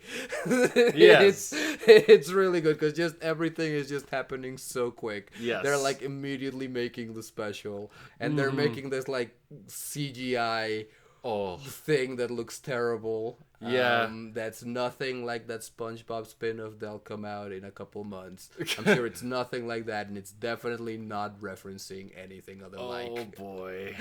Yes,
it's really good because just everything is just happening so quick.
Yes,
they're like immediately making the special, and they're making this like CGI thing that looks terrible. That's nothing like that SpongeBob spin-off that'll come out in a couple months. I'm sure it's nothing like that, and it's definitely not referencing anything other like.
Oh boy.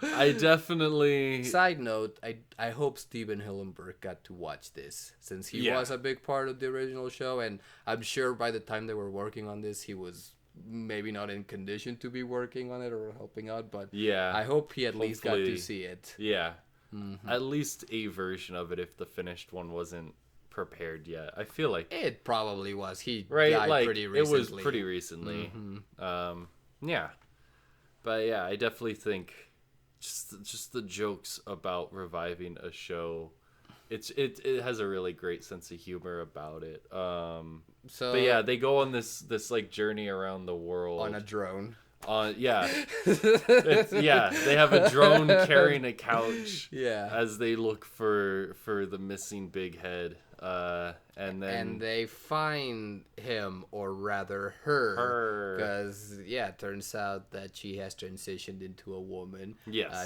I definitely.
Side note: I hope Steven Hillenburg got to watch this since he was a big part of the original show, and I'm sure by the time they were working on this, he was maybe not in condition to be working on it or helping out, but I hope he at least got to see it.
At least a version of it if the finished one wasn't prepared yet. I feel like
it probably was. He died pretty recently.
It was pretty recently. But I definitely think just the jokes about reviving a show, it has a really great sense of humor about it. But they go on this like journey around the world
on a drone.
They have a drone carrying a couch. As they look for the missing Big Head. And
they find him, or rather her, because it turns out that she has transitioned into a woman.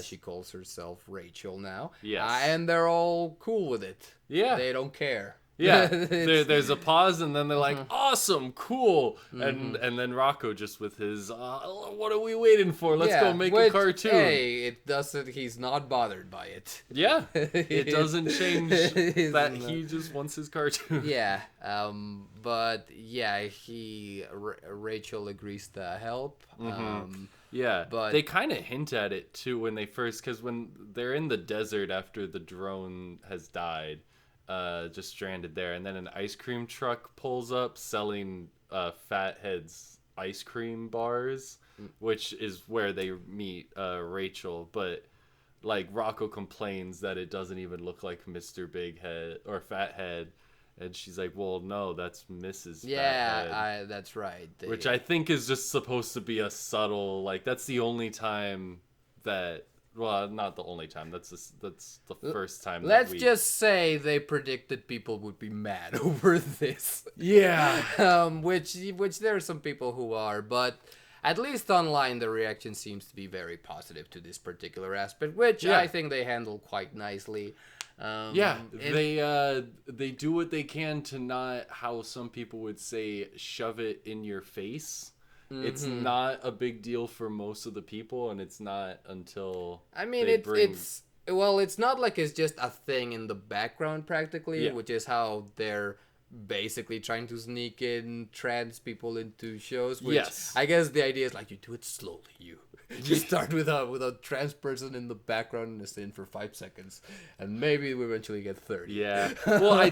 She calls herself Rachel now. And they're all cool with it. They don't care.
There's a pause, and then they're like, awesome, cool, and then Rocko just with his what are we waiting for, let's go make a cartoon.
Hey, it doesn't, he's not bothered by it.
It doesn't change that he just wants his cartoon.
Rachel agrees to help.
But they kind of hint at it too when they first, because when they're in the desert after the drone has died, just stranded there, and then an ice cream truck pulls up selling Fathead's ice cream bars, which is where they meet Rachel. But like Rocko complains that it doesn't even look like Mr. Big Head or Fathead, and she's like, well, no, that's Mrs. Fathead.
That's right.
Which I think is just supposed to be a subtle, like, that's the only time that, well, not the only time. That's the first time.
Let's just say they predicted people would be mad over this. Which there are some people who are, but at least online the reaction seems to be very positive to this particular aspect, which I think they handle quite nicely.
They do what they can to not, how some people would say, shove it in your face. It's not a big deal for most of the people, and it's not until
it's not like it's just a thing in the background practically, which is how they're basically trying to sneak in trans people into shows, which I guess the idea is like you do it slowly. You start with a trans person in the background in a scene for 5 seconds, and maybe we eventually get 30.
Well,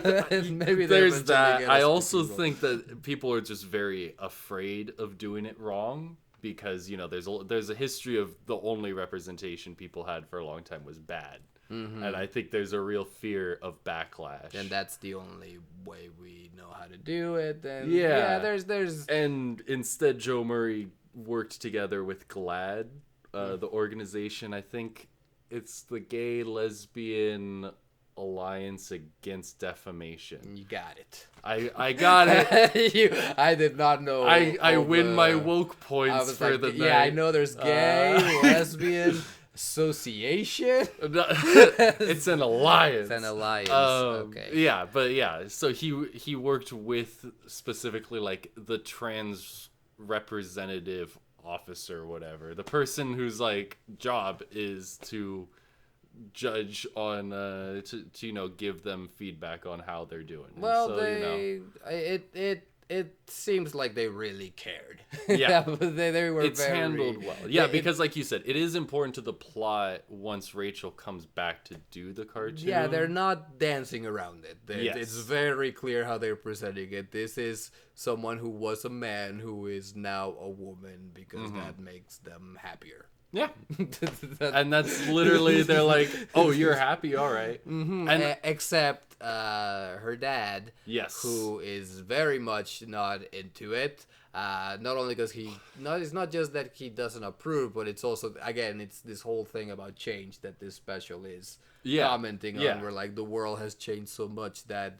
maybe there's that. I also think that people are just very afraid of doing it wrong because there's a history of the only representation people had for a long time was bad. And I think there's a real fear of backlash.
And that's the only way we know how to do it. And there's
and instead Joe Murray worked together with GLAAD, the organization. I think it's the Gay, Lesbian, Alliance Against Defamation.
You got it.
I got it.
I did not know.
I win my woke points for the night.
Yeah, I know there's gay, lesbian, association.
It's an alliance.
It's an alliance. Okay.
Yeah, but yeah, so he worked with specifically like the trans representative officer or whatever. The person whose like job is to judge on to you know, give them feedback on how they're doing.
Well,
so,
it seems like they really cared.
Yeah.
they were
it's
very
handled well. Yeah, because like you said, it is important to the plot once Rachel comes back to do the cartoon.
Yeah, they're not dancing around it.
Yes.
It's very clear how they're presenting it. This is someone who was a man who is now a woman because that makes them happier.
Yeah. And that's literally, they're like, oh, you're happy? All right.
And except her dad,
yes,
who is very much not into it. Not only because it's not just that he doesn't approve, but it's also, again, it's this whole thing about change that this special is commenting on, where like the world has changed so much that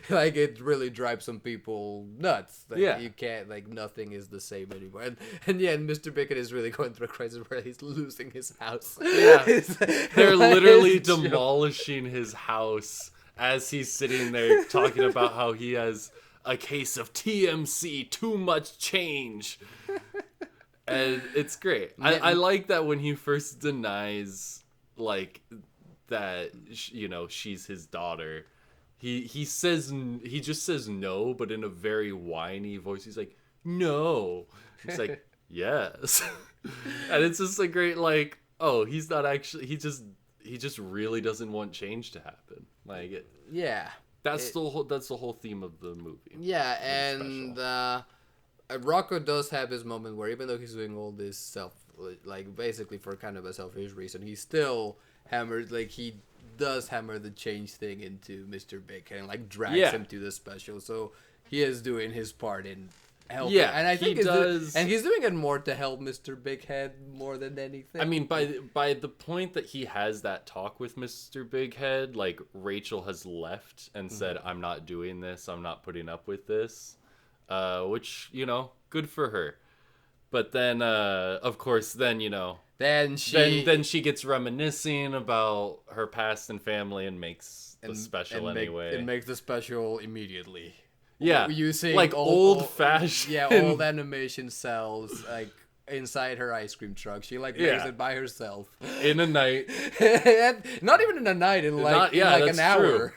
like it really drives some people nuts. Like, you can't, like, nothing is the same anymore. And Mr. Bickett is really going through a crisis where he's losing his house.
Yeah, they're literally demolishing his house as he's sitting there talking about how he has a case of TMC, too much change. And it's great. I like that when he first denies, like, that, you know, she's his daughter. He just says no, but in a very whiny voice. He's like, no. He's like, yes. And it's just a great, like, oh, he's not actually, he just really doesn't want change to happen. Like, that's the whole theme of the movie.
Yeah, and Rocko does have his moment where even though he's doing all this like basically for kind of a selfish reason, he still hammers, like he does hammer the change thing into Mr. Big and like drags him to the special. So he is doing his part in helping.
Yeah,
and I think
he does.
And he's doing it more to help Mr. Big Head more than anything.
I mean, by the point that he has that talk with Mr. Big Head, like Rachel has left and said, "I'm not doing this. I'm not putting up with this," which, you know, good for her. But then, of course, then, you know. Then she gets reminiscing about her past and family and makes the special anyway.
And makes the special immediately.
Yeah,
using
like old fashioned.
Yeah, old animation cells like inside her ice cream truck. She like makes it by herself
in a night.
Not even in a night. In like an hour.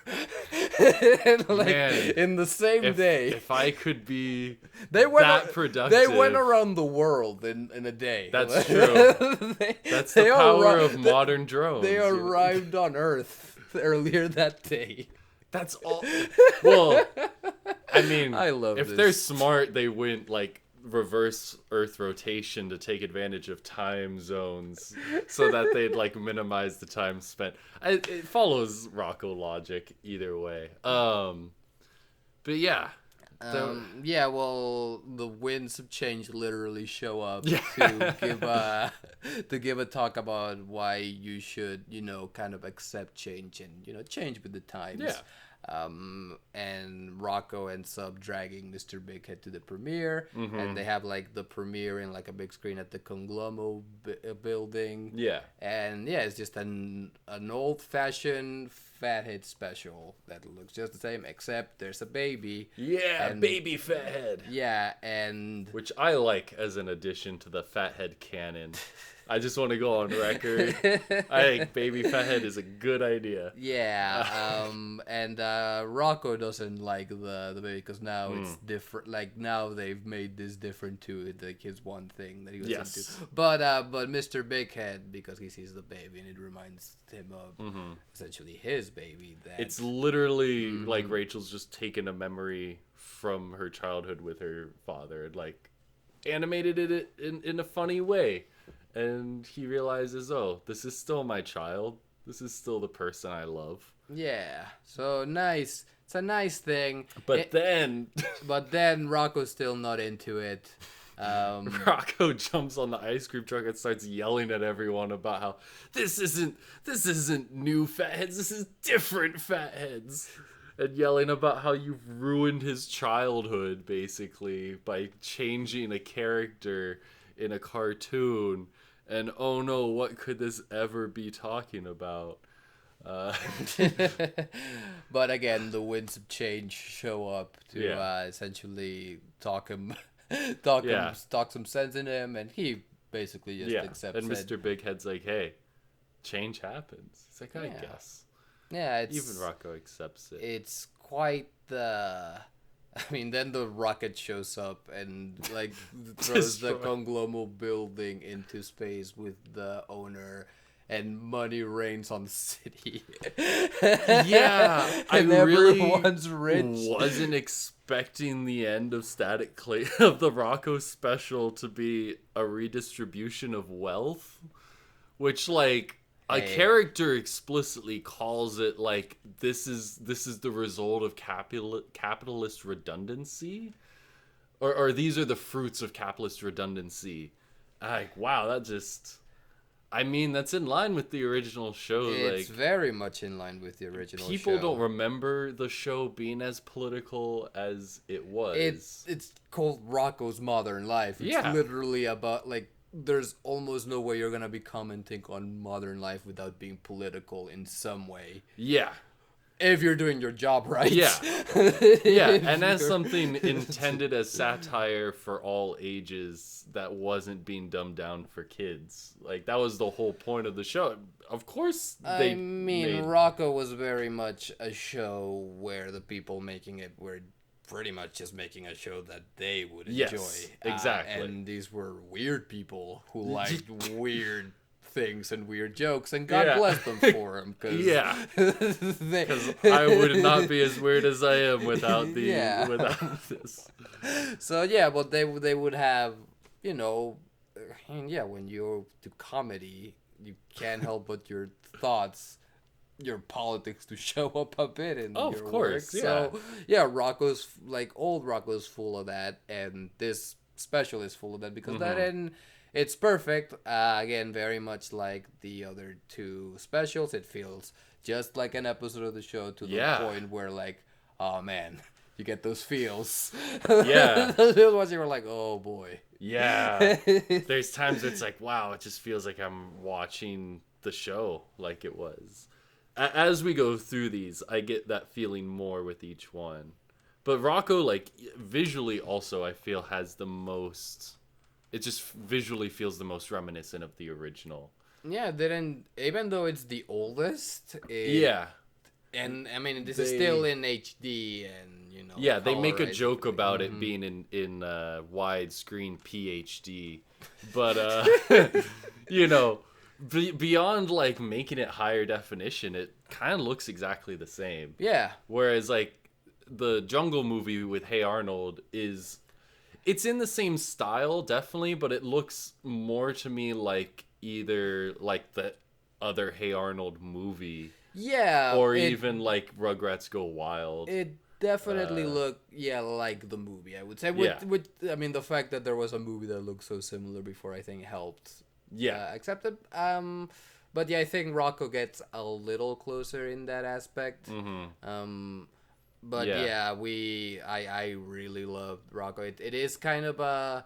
In the same day.
If I could be that productive.
They went around the world in a day.
That's true. That's the power of modern drones.
They arrived on Earth earlier that day.
That's all. Well, I mean, if they're smart, they went like reverse Earth rotation to take advantage of time zones so that they'd like minimize the time spent. It follows Rocko logic either way. But yeah.
Well, the winds of change literally show up to give a talk about why you should, you know, kind of accept change and, you know, change with the times.
Yeah.
And Rocko ends up dragging Mr. Big Head to the premiere, and they have like the premiere in like a big screen at the Conglomo building.
Yeah.
And yeah, it's just an old-fashioned fathead special that looks just the same, except there's a baby.
Yeah, baby fathead.
Yeah, and
which I like as an addition to the fathead canon. I just want to go on record. I think baby fathead is a good idea.
Yeah, and Rocko doesn't like the baby because now it's different. Like now they've made this different to like his one thing that he was into. But Mr. Big Head, because he sees the baby and it reminds him of essentially his baby. That
it's literally like Rachel's just taken a memory from her childhood with her father and like animated it in a funny way. And he realizes, oh, this is still my child. This is still the person I love.
Yeah. So nice. It's a nice thing.
But then
Rocko's still not into it.
Rocko jumps on the ice cream truck and starts yelling at everyone about how this isn't new fatheads, this is different fatheads. And yelling about how you've ruined his childhood, basically, by changing a character in a cartoon. And oh no, what could this ever be talking about?
But again, the winds of change show up to essentially talk some sense in him, and he basically just accepts
and
it.
Mr. Big Head's like, hey, change happens. He's like, I guess.
Yeah,
even Rocko accepts it.
It's quite the... I mean, then the rocket shows up and like throws the conglomerate building into space with the owner, and money rains on the city.
Yeah,
and everyone's rich.
Wasn't expecting the end of of the Rocko special to be a redistribution of wealth, which like a character explicitly calls it like this is the result of capitalist redundancy, or these are the fruits of capitalist redundancy. Like, wow, that just... I mean, that's in line with the original show.
It's very much in line with the original show.
People don't remember the show being as political as it was.
It's called Rocko's Modern Life. It's literally about, like, there's almost no way you're going to be commenting on modern life without being political in some way.
Yeah.
If you're doing your job right.
Yeah. Yeah, and as something intended as satire for all ages that wasn't being dumbed down for kids. Like, that was the whole point of the show. Of course,
Rocko was very much a show where the people making it were pretty much just making a show that they would enjoy.
Yes, exactly.
And these were weird people who liked weird things and weird jokes, and God bless them for them. Because
I would not be as weird as I am without without this.
So yeah, but they would have, you know, when you do comedy, you can't help but your thoughts, your politics to show up a bit in your work. So Rocko's like old Rocko's full of that, and this special is full of that because it's perfect. Again, very much like the other two specials. It feels just like an episode of the show to the point where, like, oh man, you get those feels.
Yeah.
Those feels once you were like, oh boy.
Yeah. There's times it's like, wow, it just feels like I'm watching the show like it was. As we go through these, I get that feeling more with each one. But Rocko, like, visually also, I feel has the most... It just visually feels the most reminiscent of the original.
Yeah, even though it's the oldest. And I mean, this is still in HD, and you know.
Yeah, they make a joke about it being in widescreen PhD, but you know, beyond like making it higher definition, it kind of looks exactly the same.
Yeah.
Whereas like the Jungle Movie with Hey Arnold it's in the same style, definitely, but it looks more to me like either like the other Hey Arnold movie.
Yeah.
Or even like Rugrats Go Wild.
It definitely looked, like the movie, I would say. With I mean, the fact that there was a movie that looked so similar before, I think helped.
Yeah.
Accept it. But yeah, I think Rocko gets a little closer in that aspect. Mm-hmm. But I really loved Rocko. It is kind of a,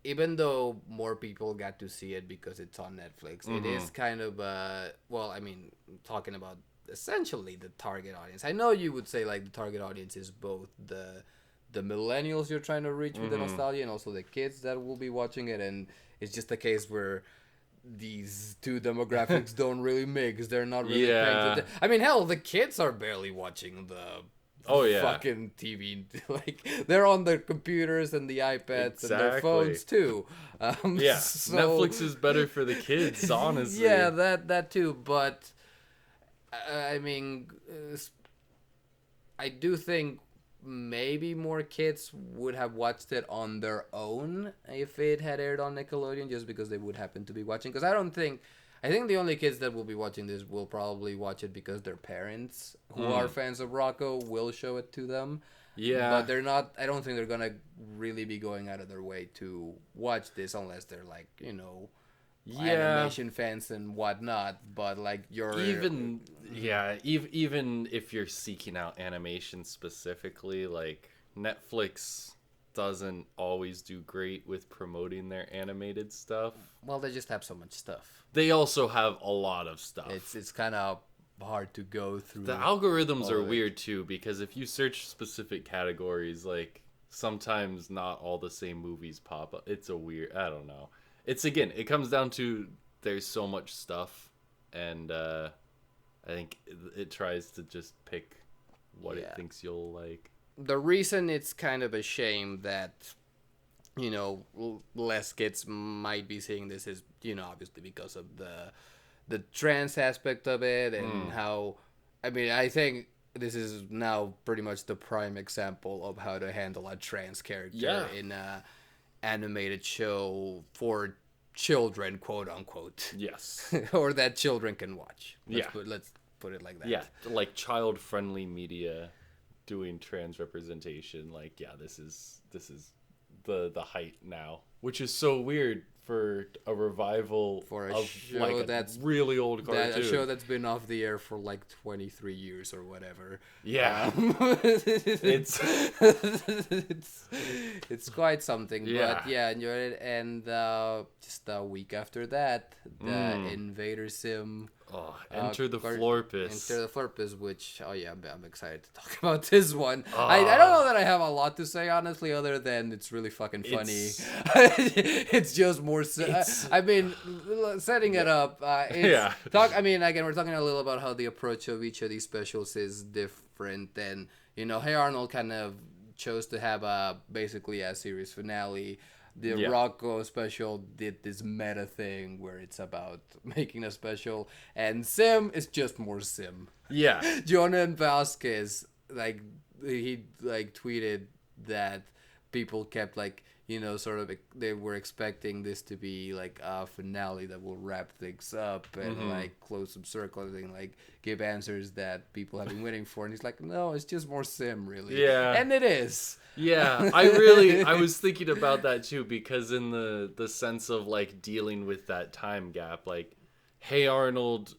even though more people got to see it because it's on Netflix, it is kind of a, well, I mean, talking about essentially the target audience. I know you would say like the target audience is both the millennials you're trying to reach with the nostalgia and also the kids that will be watching it, and it's just a case where these two demographics don't really mix. They're not really paying attention. I mean, hell, the kids are barely watching the fucking TV. Like, they're on their computers and the iPads and their phones too. So,
Netflix is better for the kids, honestly.
Yeah, that too. But I mean, I do think maybe more kids would have watched it on their own if it had aired on Nickelodeon, just because they would happen to be watching. Because I don't think, I think the only kids that will be watching this will probably watch it because their parents, who are fans of Rocko, will show it to them.
Yeah.
But they're not. I don't think they're gonna really be going out of their way to watch this unless they're like, animation fans and whatnot. But like
even if you're seeking out animation specifically, like Netflix doesn't always do great with promoting their animated stuff.
Well, they just have so much stuff.
They also have a lot of stuff.
It's kind of hard to go through.
The algorithms are weird too, because if you search specific categories, like sometimes not all the same movies pop up. It's a weird, I don't know. It comes down to there's so much stuff, and I think it tries to just pick what it thinks you'll like.
The reason it's kind of a shame that, less kids might be seeing this is, obviously because of the trans aspect of it and how, I think this is now pretty much the prime example of how to handle a trans character in a animated show for children, quote unquote.
Yes.
Or that children can watch. Let's put it like that.
Yeah, like child-friendly media doing trans representation. Like, this is the height now, which is so weird for a revival
for
of
show
like
that's
really old cartoon.
A show that's been off the air for like 23 years or whatever.
Yeah.
It's quite something. But enjoyed it. And just a week after that, the Invader Zim.
Enter the Florpus.
Enter the Florpus, which, I'm excited to talk about this one. I don't know that I have a lot to say, honestly, other than it's really fucking funny. It's just more... setting it up. Again, we're talking a little about how the approach of each of these specials is different. And, Hey Arnold kind of chose to have basically a series finale. The Rocko special did this meta thing where it's about making a special, and Zim is just more Zim.
Yeah.
Jonan Vasquez, he tweeted that people kept they were expecting this to be like a finale that will wrap things up and close some circles and give answers that people have been waiting for, and he's like, no, it's just more Zim, really.
Yeah.
And it is.
Yeah, I was thinking about that too, because in the sense of dealing with that time gap, Hey Arnold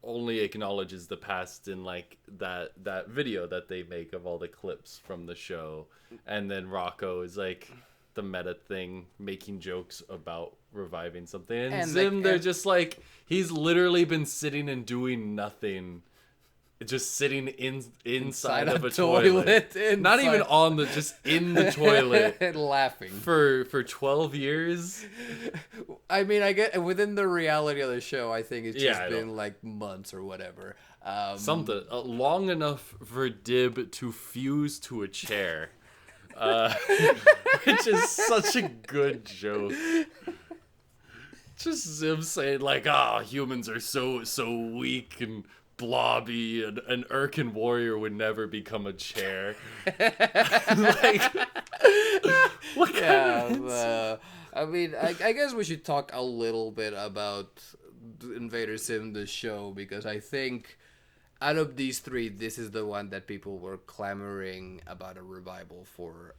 only acknowledges the past in that video that they make of all the clips from the show, and then Rocko is the meta thing, making jokes about reviving something, and Zim, they're just he's literally been sitting and doing nothing. Just sitting inside of a toilet. Not even on just in the toilet.
And laughing.
For 12 years.
I get within the reality of the show, I think it's just been months or whatever.
Something long enough for Dib to fuse to a chair. Which is such a good joke. Just Zim saying humans are so weak and blobby, and an Urkin warrior would never become a chair. What kind of
I guess we should talk a little bit about Invader Zim, the show, because I think out of these three, this is the one that people were clamoring about a revival for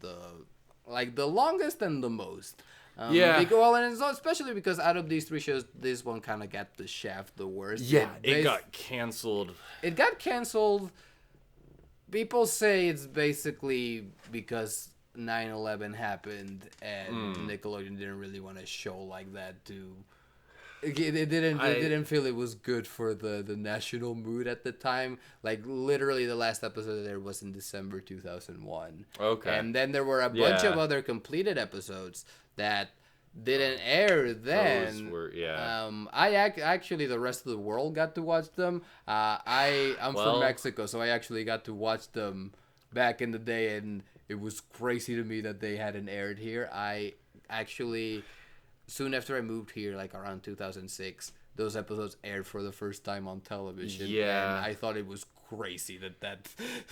the longest and the most. And it's especially because out of these three shows, this one kind of got the shaft the worst.
Yeah, it got canceled.
It got canceled. People say it's basically because 9/11 happened and Nickelodeon didn't really want a show like that to... They didn't feel it was good for the national mood at the time. Literally the last episode there was in December 2001.
Okay.
And then there were a bunch of other completed episodes that didn't air then.
Those were,
actually, the rest of the world got to watch them. I'm from Mexico, so I actually got to watch them back in the day, and it was crazy to me that they hadn't aired here. I actually... Soon after I moved here, around 2006, those episodes aired for the first time on television.
Yeah.
And I thought it was crazy that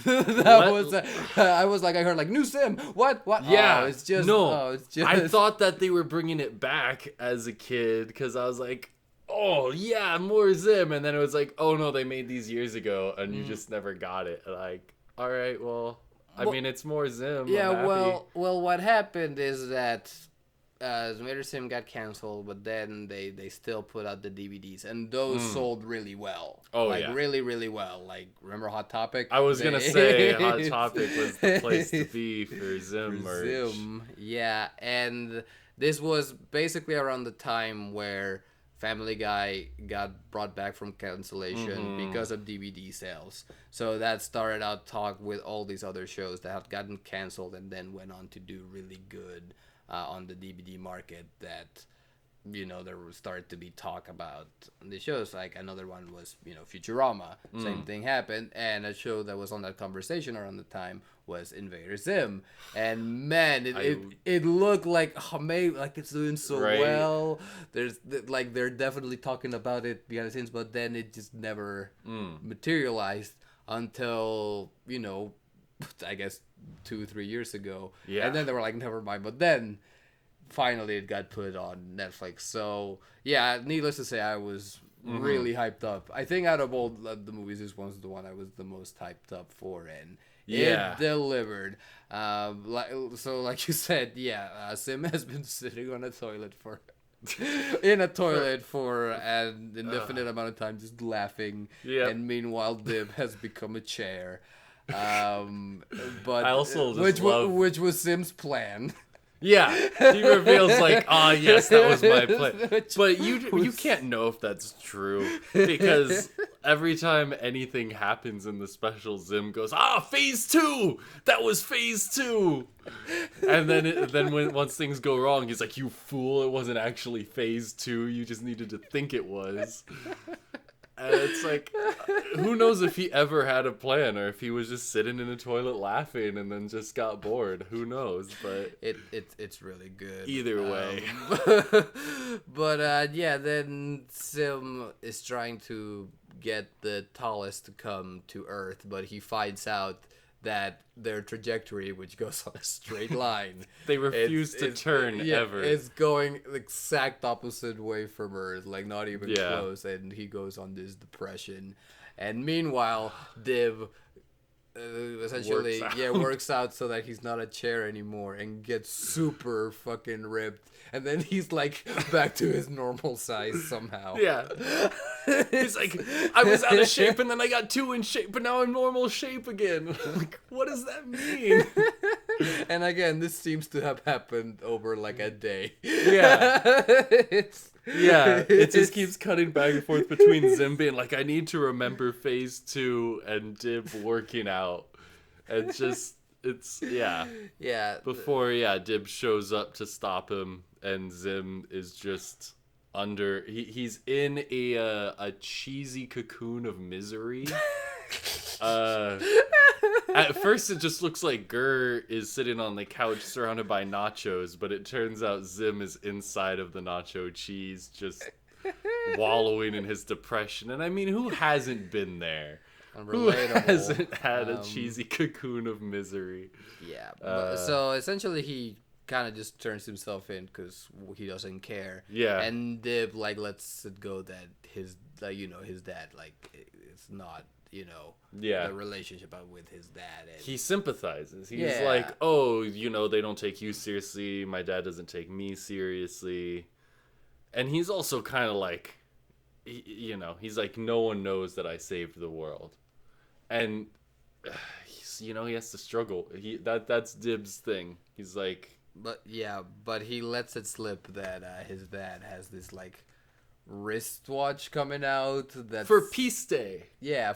was... I was I heard, new Zim! What?
Yeah.
Oh, it's just...
No.
Oh, it's just...
I thought that they were bringing it back as a kid, because I was oh yeah, more Zim, and then it was like, oh no, they made these years ago, and you just never got it. Like, all right, well, I mean, it's more Zim.
Yeah,
I'm happy.
well, what happened is that Invader Zim got canceled, but then they still put out the DVDs, and those sold really well.
Oh,
like,
yeah.
really, really well. Like, remember Hot Topic?
I was gonna say Hot Topic was the place to be for Zim merch.
Zim, yeah, and this was basically around the time where Family Guy got brought back from cancellation because of DVD sales. So that started out talk with all these other shows that had gotten canceled and then went on to do really good on the DVD market. That, you know, there started to be talk about the shows. Like another one was, you know, Futurama. Same thing happened, and a show that was on that conversation around the time was Invader Zim. And man, it looked like like it's doing so well. There's like they're definitely talking about it behind the scenes, but then it just never materialized until, you know, I guess 2-3 years ago.
Yeah.
And then they were like, never mind. But then finally it got put on Netflix. So yeah, needless to say, I was really hyped up. I think out of all the movies, this one's the one I was the most hyped up for, and it delivered. Like you said, Sim has been sitting on a toilet for an indefinite amount of time, just laughing. And meanwhile, Dib has become a chair. But
I also just
which was Sim's plan.
Yeah, he reveals like, yes, that was my plan. But you can't know if that's true, because every time anything happens in the special, Zim goes, phase 2! That was phase 2! And then once things go wrong, he's like, you fool, it wasn't actually phase 2, you just needed to think it was. And it's like, who knows if he ever had a plan, or if he was just sitting in a toilet laughing and then just got bored. Who knows? But
it's really good.
Either way.
But then Sim is trying to get the tallest to come to Earth, but he finds out that their trajectory, which goes on a straight line,
they refuse to turn ever.
It's going the exact opposite way from Earth, like not even close, and he goes on this depression. And meanwhile, Div essentially works out so that he's not a chair anymore and gets super fucking ripped, and then he's like back to his normal size somehow.
He's like, I was out of shape and then I got 2 in shape, but now I'm normal shape again. Like, what does that mean?
And again, this seems to have happened over like a day.
It just keeps cutting back and forth between Zim being like, I need to remember phase 2, and Dib working out. And just, before Dib shows up to stop him, and Zim is just under, he's in a cheesy cocoon of misery. At first it just looks like Gurr is sitting on the couch surrounded by nachos, but it turns out Zim is inside of the nacho cheese, just wallowing in his depression. And I mean, who hasn't been there? Who hasn't had a cheesy cocoon of misery?
So essentially he kind of just turns himself in because he doesn't care. And Dib like lets it go that his his dad, like, it's not, the relationship with his dad. And
he sympathizes. He's like, oh, they don't take you seriously. My dad doesn't take me seriously. And he's also kind of like, he's like, no one knows that I saved the world. And, he has to struggle. That's Dib's thing. He's like...
But he lets it slip that his dad has this, like, wristwatch coming out that's
for Peace Day.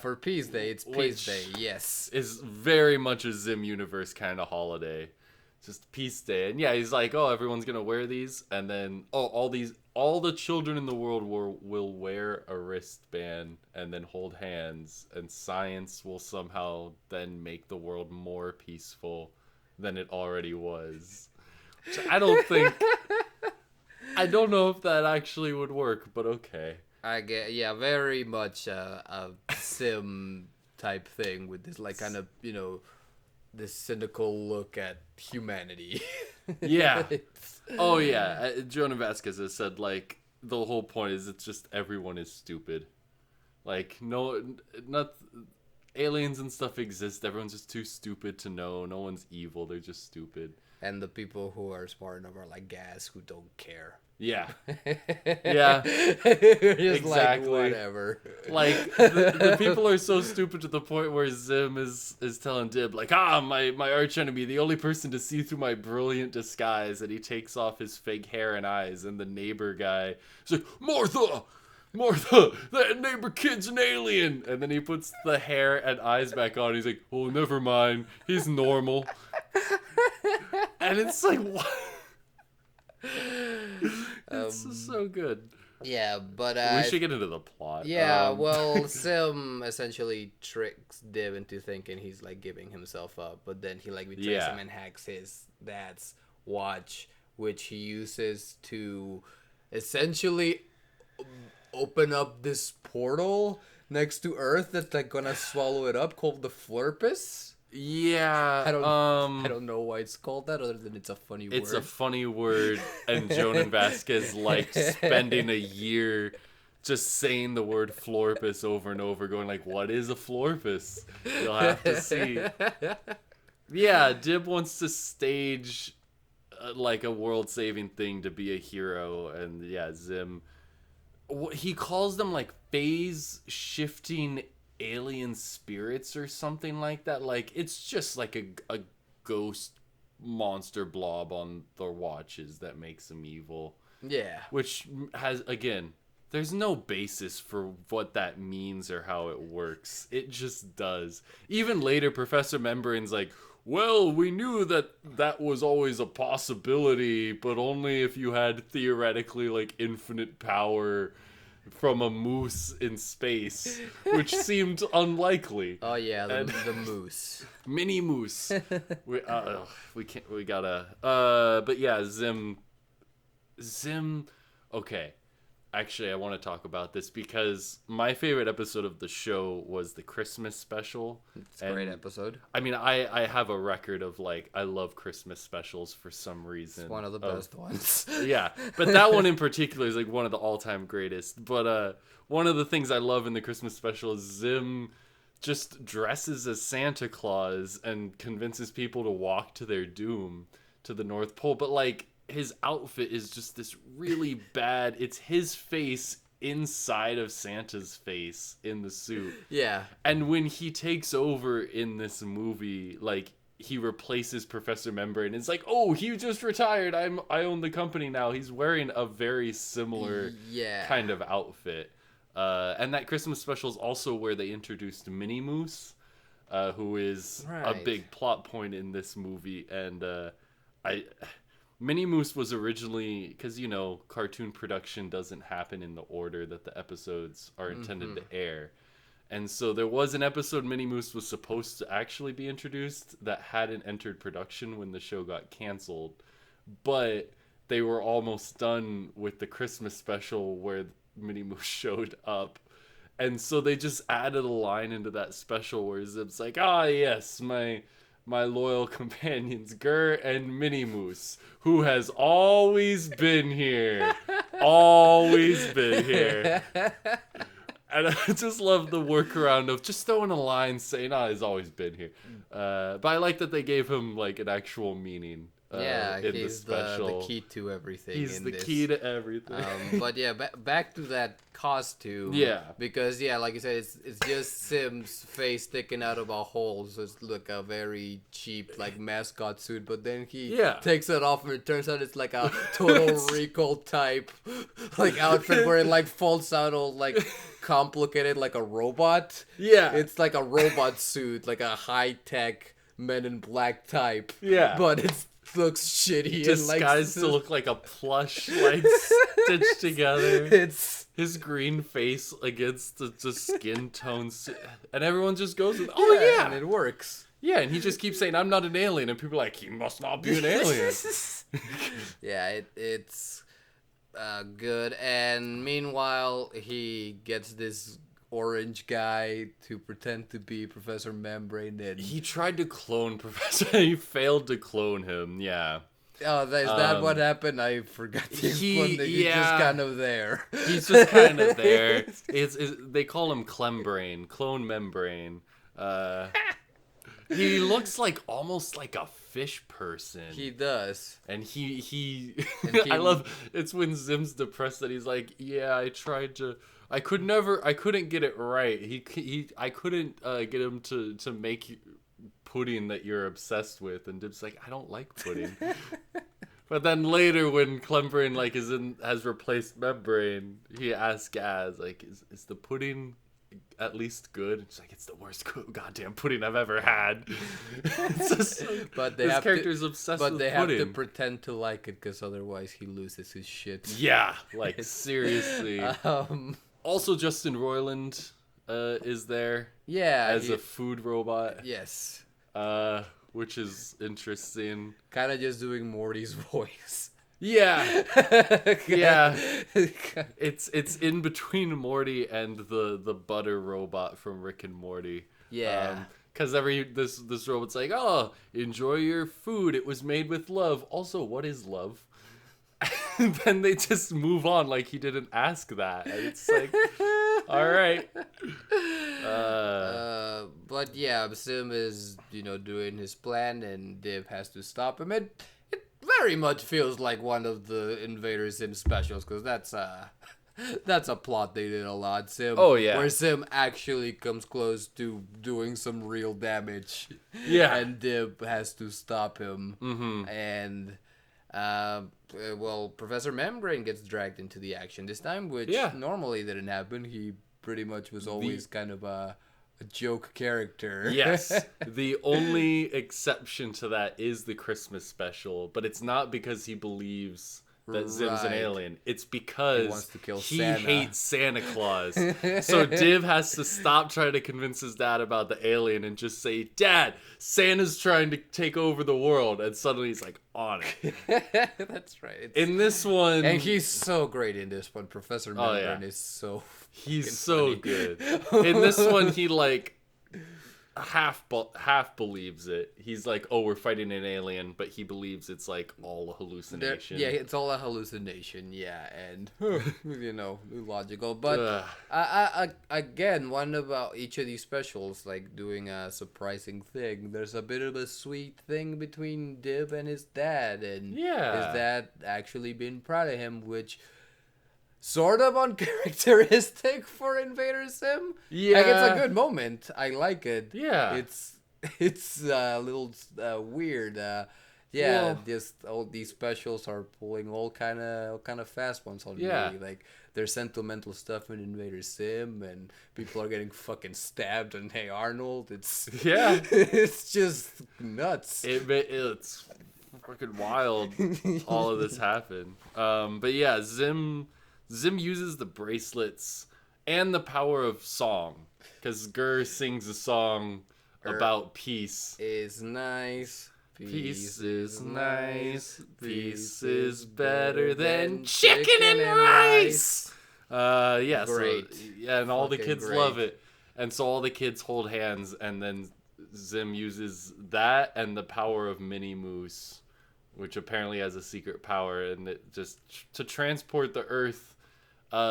For Peace Day. It's Peace Day. Yes,
is very much a Zim universe kind of holiday. Just Peace Day. And he's like, oh, everyone's gonna wear these, and then all the children in the world will wear a wristband and then hold hands, and science will somehow then make the world more peaceful than it already was. Which I don't know if that actually would work, but okay.
I get, very much a Sim type thing with this, like, kind of, this cynical look at humanity.
Jonah Vasquez has said, like, the whole point is it's just everyone is stupid. Like, no, not aliens and stuff exist. Everyone's just too stupid to know. No one's evil. They're just stupid.
And the people who are smart enough are like gas who don't care.
Yeah. Yeah.
Just
exactly.
like, whatever.
Like, the people are so stupid to the point where Zim is telling Dib, like, my arch enemy, the only person to see through my brilliant disguise. And he takes off his fake hair and eyes. And the neighbor guy is like, Martha, that neighbor kid's an alien. And then he puts the hair and eyes back on. He's like, oh, never mind. He's normal. And it's like, what? It's so good.
Yeah, but
we should get into the plot.
Yeah, well, Sim essentially tricks Dib into thinking he's like giving himself up, but then he like betrays him and hacks his dad's watch, which he uses to essentially open up this portal next to Earth that's like gonna swallow it up, called the Florpus.
Yeah,
I don't know why it's called that, other than it's a funny word.
It's a funny word, and Jonan Vasquez liked spending a year just saying the word Florpus over and over, going like, what is a Florpus? You'll have to see. Yeah, Dib wants to stage like a world-saving thing to be a hero, and yeah, Zim, he calls them like phase-shifting alien spirits or something like that. Like, it's just like a ghost monster blob on their watches that makes them evil.
Yeah.
Which has, again, there's no basis for what that means or how it works. It just does. Even later, Professor Membrane's like, well, we knew that was always a possibility, but only if you had theoretically like infinite power from a moose in space, which seemed unlikely.
Oh yeah, the moose,
mini moose. We gotta. But yeah, Zim. Okay, actually, I want to talk about this because my favorite episode of the show was the Christmas special.
It's a great episode.
I mean, I have a record of like, I love Christmas specials for some reason.
It's one of the best ones.
Yeah, but that one in particular is like one of the all-time greatest. But one of the things I love in the Christmas special is Zim just dresses as Santa Claus and convinces people to walk to their doom to the North Pole. But like, his outfit is just this really bad, it's his face inside of Santa's face in the suit.
Yeah.
And when he takes over in this movie, like, he replaces Professor Membrane. It's like, oh, he just retired. I own the company now. He's wearing a very similar kind of outfit. And that Christmas special is also where they introduced Minnie Moose, who is a big plot point in this movie. And Minnie Moose was originally, because, you know, cartoon production doesn't happen in the order that the episodes are intended to air. And so there was an episode Minnie Moose was supposed to actually be introduced that hadn't entered production when the show got canceled. But they were almost done with the Christmas special where Minnie Moose showed up. And so they just added a line into that special where Zim's like, yes, my loyal companions, Gur and Minnie Moose, who has always been here. Always been here. And I just love the workaround of just throwing a line saying, he's always been here. But I like that they gave him like an actual meaning. In
he's
the special.
The key to everything.
He's the key to everything.
But yeah, back to that costume.
Yeah.
Because like you said, it's just Sim's face sticking out of a hole, so it's like a very cheap like mascot suit. But then he takes it off, and it turns out it's like a Total Recall type like outfit where it like folds out all like complicated like a robot.
Yeah.
It's like a robot suit, like a high tech Men in Black type.
Yeah.
But it's looks shitty
disguised
and
to look like a plush like stitched together.
It's
his green face against the skin tones, and everyone just goes with,
and it works.
Yeah, and he just keeps saying, I'm not an alien, and people are like, he must not be an alien.
Yeah, it's good. And meanwhile, he gets this orange guy to pretend to be Professor Membrane. And
he tried to clone Professor. He failed to clone him. Yeah.
Oh, is that what happened? I forgot to explain that he's
yeah.
just kind of there.
He's just kind of there. They call him Clembrain, clone membrane. He looks like almost like a fish person.
He does.
And I love it's when Zim's depressed that he's like, yeah, I tried to. I couldn't get it right. I couldn't get him to make pudding that you're obsessed with. And Dib's like, I don't like pudding. But then later, when Clembrain like has replaced membrane, he asks Gaz like, is the pudding at least good? It's like, it's the worst goddamn pudding I've ever had.
But
this character's obsessed with pudding. But they have
to pretend to like it because otherwise he loses his shit.
Yeah, like seriously. Also, Justin Roiland is there.
Yeah,
as a food robot.
Yes.
Which is interesting.
Kind of just doing Morty's voice.
Yeah. Yeah. It's in between Morty and the butter robot from Rick and Morty.
Yeah.
Because this robot's like, oh, enjoy your food. It was made with love. Also, what is love? And then they just move on like he didn't ask that. And it's like, all right.
But yeah, Zim is, doing his plan, and Dib has to stop him. It very much feels like one of the Invader Zim specials, because that's a plot they did a lot. Zim,
oh yeah,
where Zim actually comes close to doing some real damage.
Yeah,
and Dib has to stop him.
Mm-hmm.
And Professor Membrane gets dragged into the action this time, which normally didn't happen. He pretty much was always kind of a joke character.
Yes. The only exception to that is the Christmas special, but it's not because he believes that Zim's an alien. It's because
he wants to kill
he
Santa.
hates Santa Claus. So Div has to stop trying to convince his dad about the alien and just say, Dad, Santa's trying to take over the world. And suddenly he's like, on it.
That's right.
In this one...
And he's so great in this one. Professor Membrane is so...
He's so good. In this one, he half believes it. He's like, oh, we're fighting an alien, but he believes it's like all a hallucination.
Yeah, it's all a hallucination. Yeah, and logical. But again, one about each of these specials, like doing a surprising thing. There's a bit of a sweet thing between Dib and his dad, and his dad actually being proud of him, which. Sort of uncharacteristic for Invader Zim.
Yeah,
like, it's a good moment. I like it.
Yeah,
it's a little weird. Just all these specials are pulling all kind of fast ones on me. Like there's sentimental stuff in Invader Zim, and people are getting fucking stabbed on Hey Arnold. It's it's just nuts.
It's fucking wild. All of this happened. But yeah, Zim uses the bracelets and the power of song, because Gur sings a song about peace.
Is nice.
Peace is nice. Peace is better than chicken and rice. Great. And all the kids love it. And so all the kids hold hands, and then Zim uses that and the power of Mini Moose, which apparently has a secret power, and it just to transport the Earth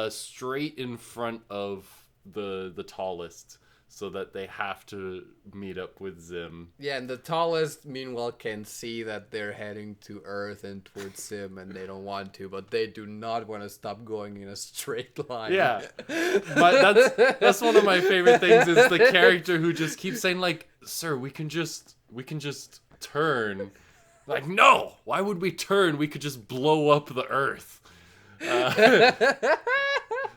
straight in front of the tallest, so that they have to meet up with Zim.
Yeah, and the tallest, meanwhile, can see that they're heading to Earth and towards Zim, and they don't want to, but they do not want to stop going in a straight line.
Yeah, but that's one of my favorite things is the character who just keeps saying, like, sir, we can just turn. Like, no, why would we turn? We could just blow up the Earth.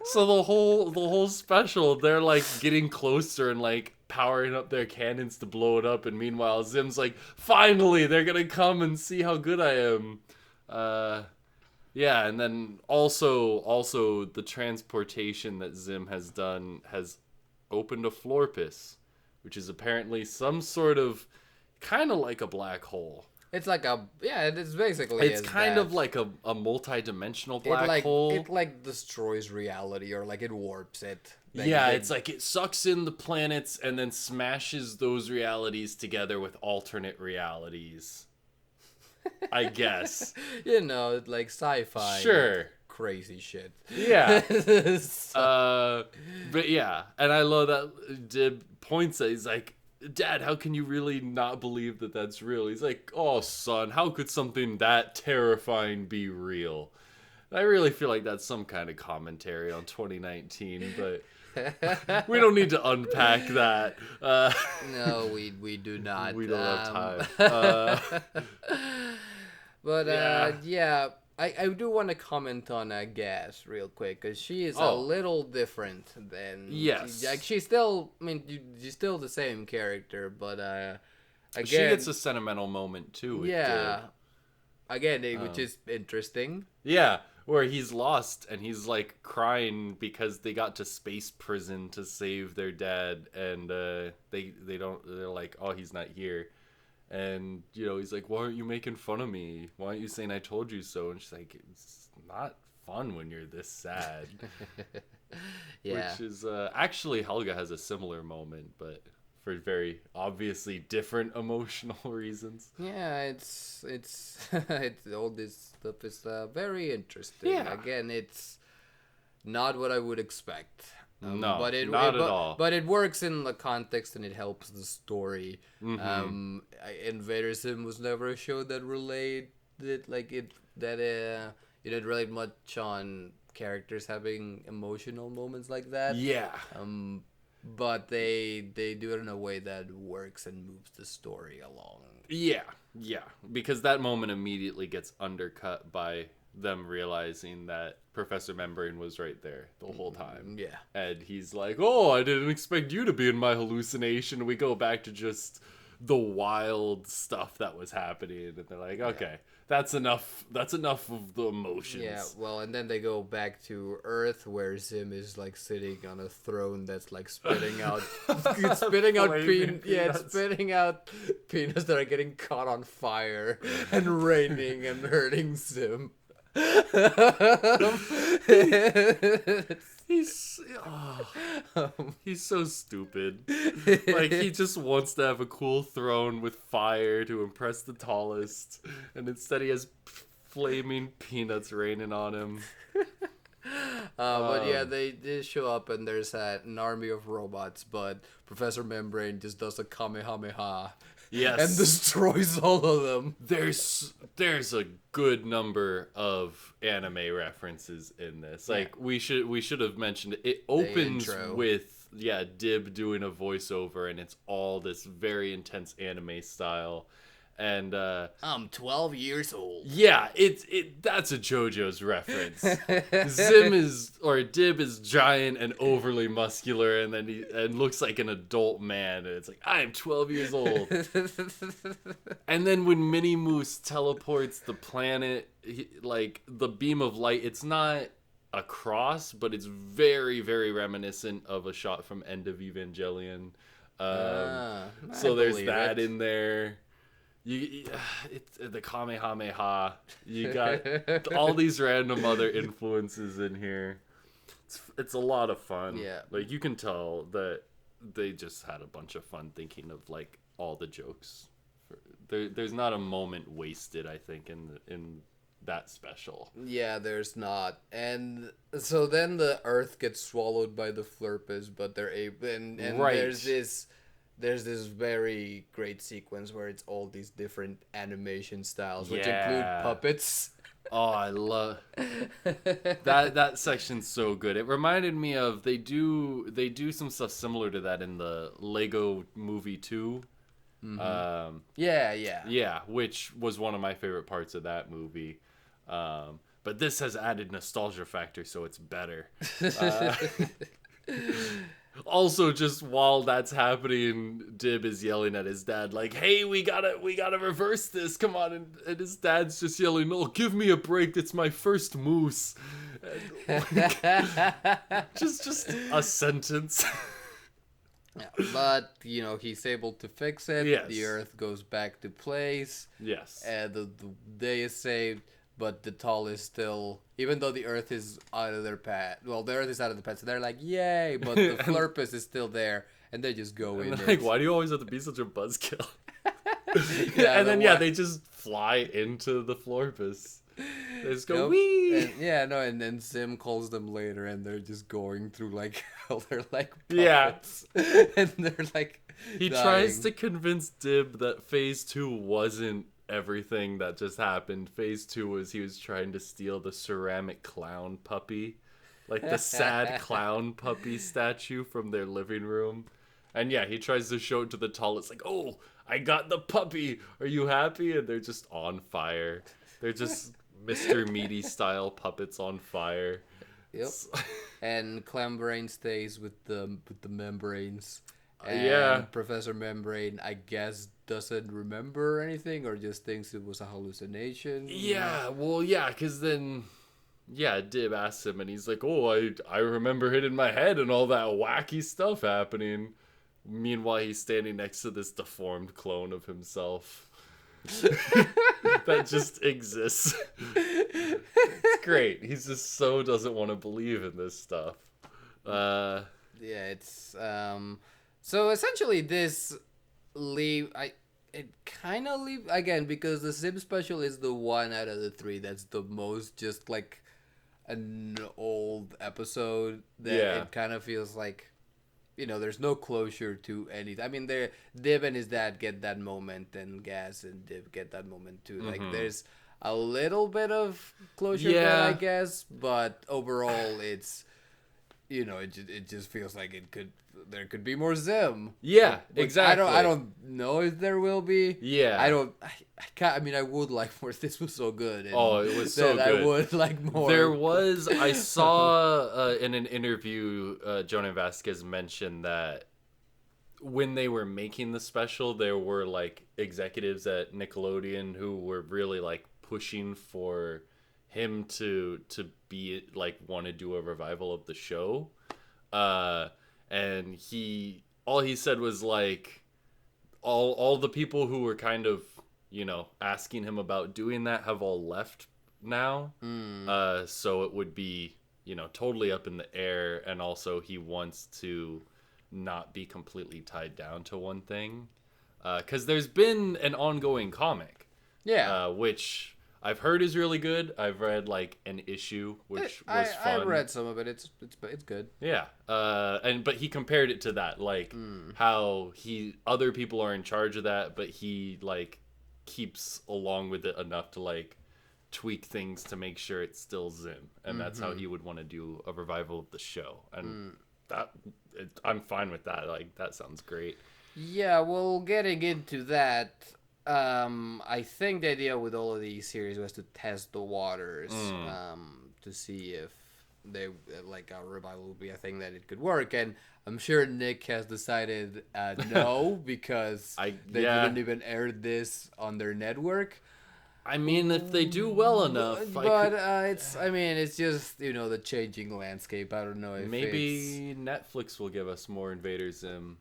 So the whole special, they're like getting closer and like powering up their cannons to blow it up, and meanwhile Zim's like, finally they're gonna come and see how good I am. And then also the transportation that Zim has done has opened a Florpus, which is apparently some sort of kind of like a black hole.
It's like it's basically...
It's kind of like a multi-dimensional black hole.
It like destroys reality, or like it warps it.
It's like it sucks in the planets and then smashes those realities together with alternate realities. I guess.
Like sci-fi.
Sure.
Crazy shit.
Yeah. But yeah, and I love that Dib points at. He's like, Dad, how can you really not believe that that's real? He's like, oh, son, how could something that terrifying be real? And I really feel like that's some kind of commentary on 2019, but we don't need to unpack that.
No, we do not.
We don't have time.
But yeah, I do want to comment on Gas real quick, because she is a little different than...
Yes.
She's still, she's still the same character, but again...
She gets a sentimental moment, too. With Dib.
Again, which is interesting.
Yeah, where he's lost, and he's, like, crying because they got to space prison to save their dad, and they don't... They're like, oh, he's not here. And, he's like, why aren't you making fun of me? Why aren't you saying I told you so? And she's like, it's not fun when you're this sad.
Yeah.
Which is, actually, Helga has a similar moment, but for very obviously different emotional reasons.
Yeah, it's all this stuff is very interesting.
Yeah.
Again, it's not what I would expect.
No,
not at all. But it works in the context, and it helps the story.
Mm-hmm.
Invader Zim was never a show that related it didn't relate much on characters having emotional moments like that.
Yeah.
But they do it in a way that works and moves the story along.
Yeah, because that moment immediately gets undercut by them realizing that Professor Membrane was right there the whole time.
Yeah.
And he's like, oh, I didn't expect you to be in my hallucination. We go back to just the wild stuff that was happening. And they're like, okay, that's enough of the emotions.
Yeah, well, and then they go back to Earth, where Zim is, like, sitting on a throne that's, like, spitting out peanuts that are getting caught on fire and raining and hurting Zim.
He's so stupid. Like, he just wants to have a cool throne with fire to impress the tallest, and instead he has flaming peanuts raining on him.
But yeah, they show up, and there's an army of robots, but Professor Membrane just does a Kamehameha.
Yes.
And destroys all of them.
There's a good number of anime references in this. Like, we should have mentioned it. It opens with Dib doing a voiceover, and it's all this very intense anime style. And
I'm 12 years old.
Yeah, that's a JoJo's reference. Dib is giant and overly muscular, and then he looks like an adult man, and it's like, I am 12 years old. And then when Minnie Moose teleports the planet, the beam of light, it's not a cross, but it's very, very reminiscent of a shot from End of Evangelion. So there's that in there. It's the Kamehameha. You got all these random other influences in here. It's a lot of fun.
Yeah.
Like, you can tell that they just had a bunch of fun thinking of, like, all the jokes. There's not a moment wasted, I think, in that special.
Yeah, there's not. And so then the Earth gets swallowed by the Florpus, but they're able, and
right.
There's this very great sequence where it's all these different animation styles, which include puppets.
Oh, I love that section's so good. It reminded me of they do some stuff similar to that in the Lego Movie 2.
Mm-hmm.
Yeah, which was one of my favorite parts of that movie. But this has added nostalgia factor, so it's better. Also, just while that's happening, Dib is yelling at his dad, like, hey, we gotta reverse this, come on. And his dad's just yelling, no, give me a break, it's my first moose. And, like, just a sentence.
Yeah, but, he's able to fix it.
Yes.
The Earth goes back to place.
Yes.
And the day is saved. But the tall is still, even though the Earth is out of their path. Well, the Earth is out of the path, so they're like, yay! But the Florpus is still there, and they just go in.
Like, why do you always have to be such a buzzkill? And then they just fly into the Florpus. They just go,
Yep.
wee!
And then Zim calls them later, and they're just going through, like, all their, like,
Yeah.
puppets. And they're, like,
He
dying.
tries to convince Dib that Phase 2 wasn't everything that just happened. Phase 2 was he was trying to steal the ceramic clown puppy. Like the sad clown puppy statue from their living room. And yeah, he tries to show it to the tallest, like, oh, I got the puppy. Are you happy? And they're just on fire. They're just Mr. Meaty style puppets on fire.
Yep. And Clambrain stays with the membranes. And
Yeah.
Professor Membrane, I guess, doesn't remember anything or just thinks it was a hallucination.
Yeah, well, yeah, because then, yeah, Dib asks him, and he's like, oh, I remember it in my head and all that wacky stuff happening. Meanwhile, he's standing next to this deformed clone of himself that just exists. It's great. He's just so doesn't want to believe in this stuff.
Yeah, it's so essentially this it kind of leave again because the Sim special is the one out of the three that's the most just like an old episode that it kind of feels like, you know, there's no closure to anything. I mean, Dib and his dad get that moment, and Gas and Dib get that moment too. Like, there's a little bit of closure there, I guess, but overall, it's, you know, it just feels like there could be more Zim.
Yeah, exactly.
I don't know if there will be.
Yeah.
I can't. I mean, I would like more. This was so good. And
it was so good.
I would like more.
I saw in an interview, Jonah Vasquez mentioned that when they were making the special, there were like executives at Nickelodeon who were really like pushing for him to be like want to do a revival of the show. And all he said was like all the people who were kind of, you know, asking him about doing that have all left now. So it would be, you know, totally up in the air, and also he wants to not be completely tied down to one thing. 'Cause there's been an ongoing comic.
Yeah.
Which I've heard is really good. I've read like an issue, which was fun.
I read some of it. It's good.
Yeah. But he compared it to that, like how other people are in charge of that, but he like keeps along with it enough to like tweak things to make sure it's still Zim, and that's how he would want to do a revival of the show. And I'm fine with that. Like, that sounds great.
Yeah. Well, getting into that. I think the idea with all of these series was to test the waters, to see if they like a revival would be a thing that it could work. And I'm sure Nick has decided no, because they didn't even air this on their network.
I mean, if they do well enough,
it's just, you know, the changing landscape. I don't know if
maybe Netflix will give us more Invaders Zim.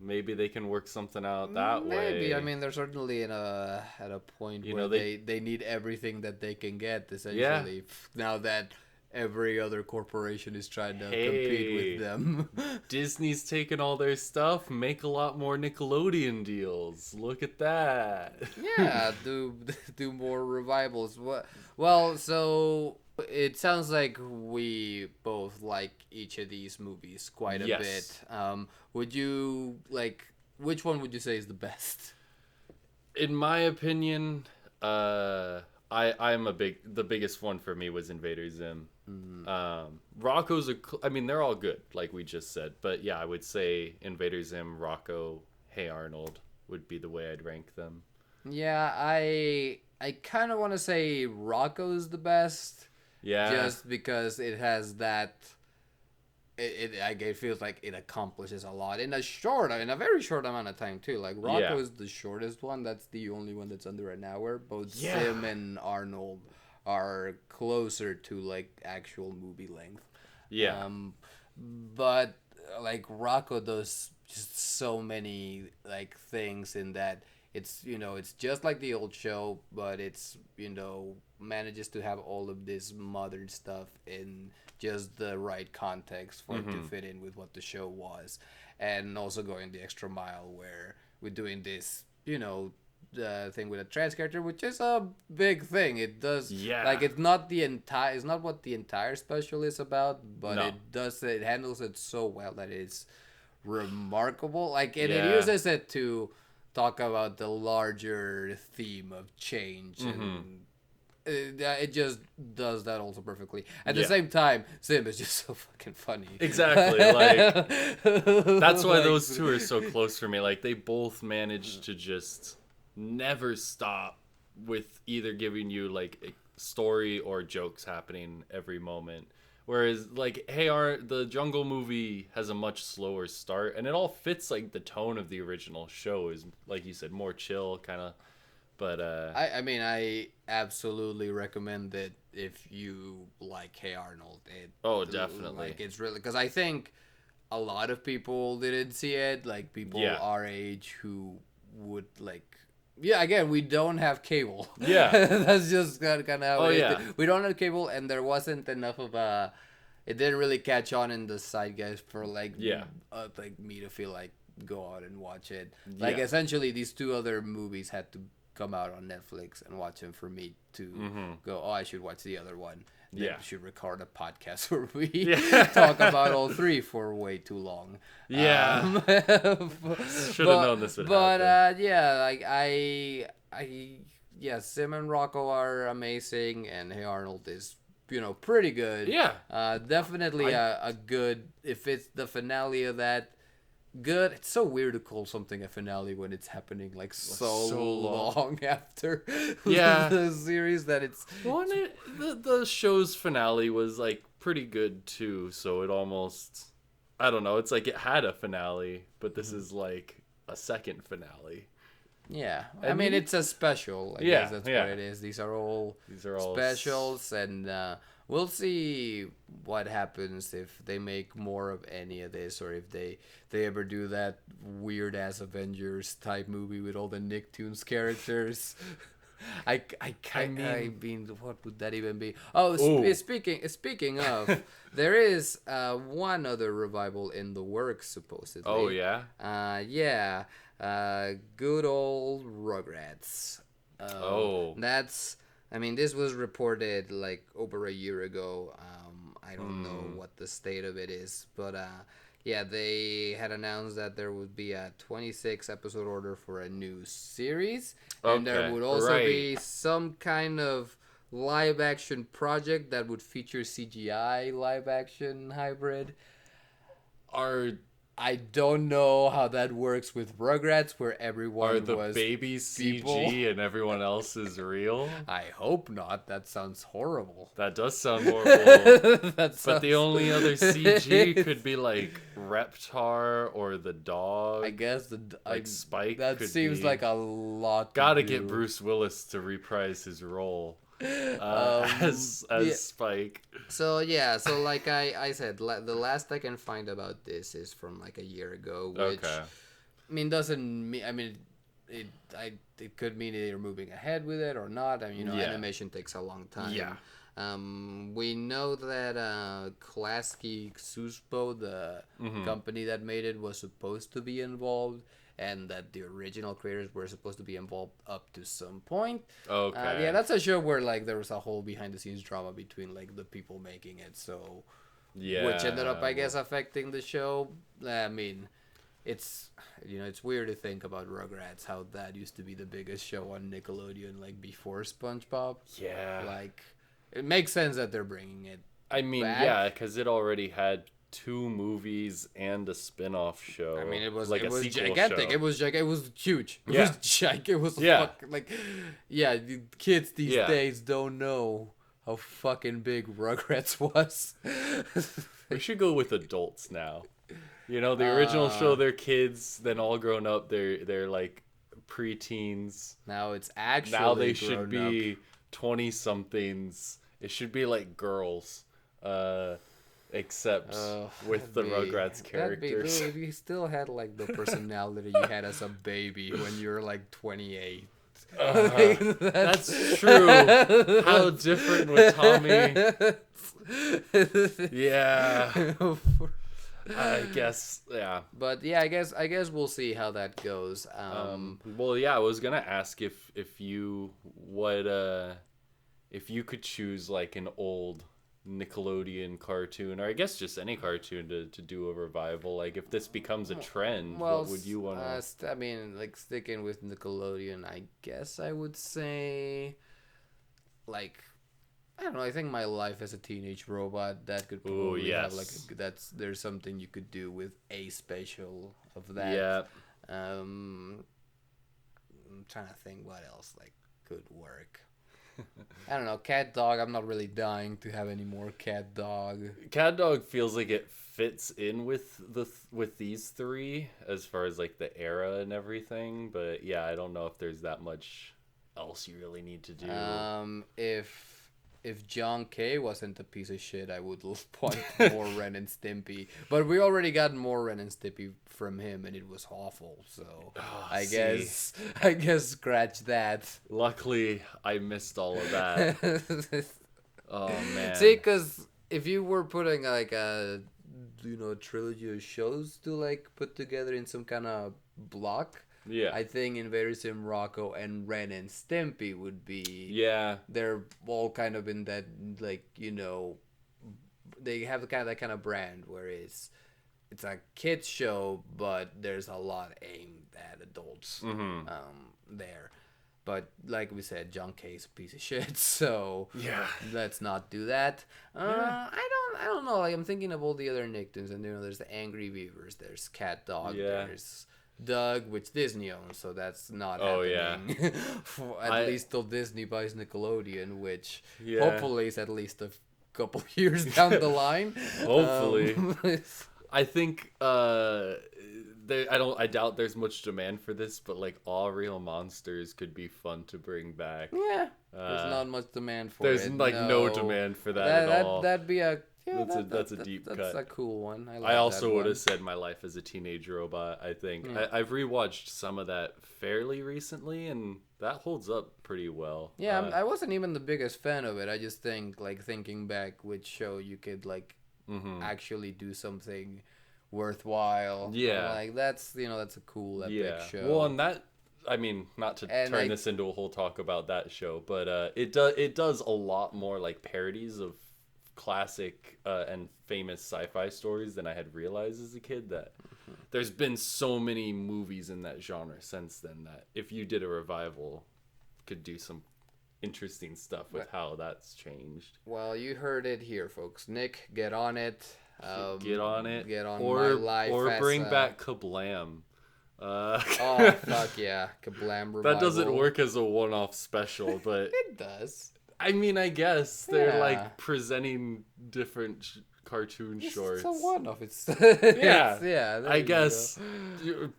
Maybe they can work something out that way.
Maybe. I mean, they're certainly at a point where they need everything that they can get, essentially. Yeah. Now that every other corporation is trying to compete with them.
Disney's taking all their stuff, make a lot more Nickelodeon deals. Look at that.
Yeah, do more revivals. Well, so it sounds like we both like each of these movies quite a bit. Would you which one would you say is the best?
In my opinion, the biggest one for me was Invader Zim. Rocko's they're all good, like we just said, but yeah, I would say Invader Zim, Rocko, Hey Arnold would be the way I'd rank them.
Yeah, I kind of want to say Rocko's the best. Yeah. Just because it has that. It feels like it accomplishes a lot in a very short amount of time too. Like, Rocko is the shortest one. That's the only one that's under an hour. Both Zim and Arnold are closer to like actual movie length. Yeah. But like, Rocko does just so many like things in that. It's, you know, it's just like the old show, but it's, you know, manages to have all of this modern stuff in just the right context for it to fit in with what the show was. And also going the extra mile where we're doing this, you know, thing with a trans character, which is a big thing. It does,
Yeah.
like, it's not what the entire special is about, but it handles it so well that it's remarkable. Like, and it uses it to talk about the larger theme of change, and it just does that also perfectly. At the same time, Zim is just so fucking funny.
Exactly. Like, that's why those two are so close for me. Like, they both manage to just never stop with either giving you like a story or jokes happening every moment. Whereas, like, the Jungle Movie has a much slower start, and it all fits like the tone of the original show. Is, like you said, more chill kind of. But
I mean, I absolutely recommend it if you like Hey Arnold.
Definitely.
Like, it's really, because I think a lot of people didn't see it. Like, people our age who would like. Yeah, again, we don't have cable.
Yeah,
that's just kind of how it is. We don't have cable, and there wasn't enough of a. It didn't really catch on in the zeitgeist for like like me to feel like go out and watch it. Like, essentially, these two other movies had to come out on Netflix and watch them for me to go, I should watch the other one. Then we should record a podcast where we talk about all three for way too long.
Should have known this would happen.
Like, Zim and Rocko are amazing, and Hey Arnold is, pretty good. Definitely a good, if it's the finale of that, good. It's so weird to call something a finale when it's happening like so long after the series that it's.
Well, the show's finale was like pretty good too, so it almost, I don't know. It's like it had a finale, but this is like a second finale.
Yeah, I mean it's a special. I guess that's what it is. These are all specials, and we'll see what happens if they make more of any of this, or if they ever do that weird ass Avengers type movie with all the Nicktoons characters. I mean, what would that even be? Oh, speaking of, there is one other revival in the works supposedly.
Oh yeah.
Good old Rugrats. That's. I mean, this was reported like over a year ago. I don't know what the state of it is, but they had announced that there would be a 26 episode order for a new series, and there would also be some kind of live action project that would feature CGI live action hybrid. I don't know how that works with Rugrats, where everyone
Are the
was
babies
people.
CG and everyone else is real?
I hope not. That sounds horrible.
That does sound horrible.
But
the only other CG could be like Reptar or the dog.
I guess
Spike.
That seems like a lot.
Gotta get Bruce Willis to reprise his role. As Spike.
So like I said, the last I can find about this is from like a year ago, which I mean doesn't mean, I mean it could mean they're moving ahead with it or not. I mean, animation takes a long time. We know that Klasky Suspo, the company that made it, was supposed to be involved, and that the original creators were supposed to be involved up to some point. That's a show where like there was a whole behind the scenes drama between like the people making it, so which ended up, I guess, affecting the show. I mean, it's it's weird to think about Rugrats, how that used to be the biggest show on Nickelodeon like before SpongeBob. Like, it makes sense that they're bringing it.
I mean,
back.
because it already had 2 movies and a spin-off show.
I mean, it was
like
it
a
was
sequel
gigantic.
show.
It was huge. It was gigantic. It was the kids these days don't know how fucking big Rugrats was.
We should go with adults now. The original show, they're kids, then all grown up, they're like preteens.
Now it's actually
now they should be 20-somethings. It should be like girls. Except with the Rugrats characters.
If you still had like the personality you had as a baby when you were like 28.
That's true. How different would Tommy? Yeah. I guess, yeah.
But yeah, I guess we'll see how that goes.
Well, yeah, I was gonna ask if you if you could choose like an old Nickelodeon cartoon, or I guess just any cartoon to do a revival. Like if this becomes a trend,
Well,
what would you want to?
I mean, like sticking with Nickelodeon, I guess I would say, like, I don't know. I think My Life as a Teenage Robot, that could probably have like there's something you could do with a special of that.
Yeah.
I'm trying to think what else like could work. I don't know. Cat Dog. I'm not really dying to have any more Cat Dog.
Cat Dog feels like it fits in with these three as far as like the era and everything. But yeah, I don't know if there's that much else you really need to do.
If John K wasn't a piece of shit, I would want more Ren and Stimpy. But we already got more Ren and Stimpy from him, and it was awful. So I guess scratch that.
Luckily, I missed all of that. Oh man.
See, because if you were putting like a trilogy of shows to like put together in some kind of block.
Yeah.
I think Invader Zim, Rocko, and Ren and Stimpy would be.
Yeah.
They're all kind of in that, like, they have that kind of brand where it's a kids show, but there's a lot aimed at adults there. But like we said, John K's a piece of shit, so
yeah,
let's not do that. I don't know. Like I'm thinking of all the other Nicktoons, and there's the Angry Beavers, there's Cat Dog, there's Doug, which Disney owns, so that's not happening. Yeah. At least till Disney buys Nickelodeon, which hopefully is at least a couple years down the line.
Hopefully. I think I doubt there's much demand for this, but like All Real Monsters could be fun to bring back.
Yeah. There's not much demand for
there's
it.
There's like no demand for that at all.
That'd be a
that's a deep cut.
That's a cool one.
I also would have said My Life as a Teenage Robot. I think I've rewatched some of that fairly recently, and that holds up pretty well.
Yeah, I wasn't even the biggest fan of it. I just think like thinking back, which show you could like actually do something worthwhile.
Yeah,
like that's that's a cool epic show.
Well, and that. I mean, not to turn this into a whole talk about that show, but it does a lot more like parodies of classic and famous sci-fi stories than I had realized as a kid. That there's been so many movies in that genre since then that if you did a revival, could do some interesting stuff with how that's changed.
Well, you heard it here, folks. Nick, get on it.
Get on it.
Get on
My Life. Or bring back Kablam.
Oh fuck yeah, Kablam revival.
That doesn't work as a one-off special, but
it does.
I mean, I guess they're like presenting different cartoon shorts.
It's a one-off.
Yeah. I guess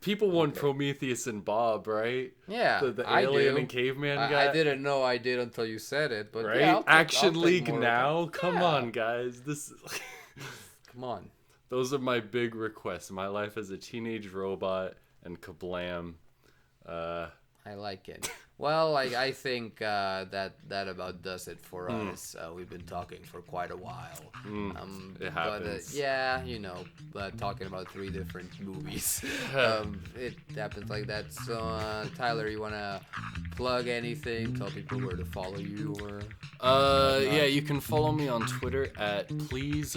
people want Prometheus and Bob, right?
Yeah,
the alien and caveman guy.
I didn't know I did until you said it, but
right?
Yeah,
Action League now. Come on, guys.
Come on.
Those are my big requests. My Life as a Teenage Robot and Kablam.
I like it. Well, I think that about does it for us. We've been talking for quite a while.
It happens.
But talking about 3 different movies. It happens like that. So, Tyler, you want to plug anything? Tell people where to follow you or...
Yeah, you can follow me on Twitter at please__laugh.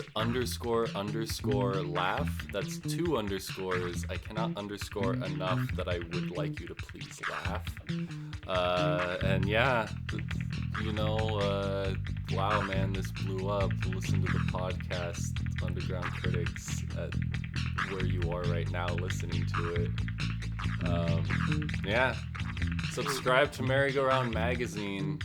That's 2 underscores. I cannot underscore enough that I would like you to please laugh. And yeah, wow, man, this blew up. Listen to the podcast, Underground Critics, at where you are right now listening to it. Yeah, subscribe to Merry-Go-Round Magazine.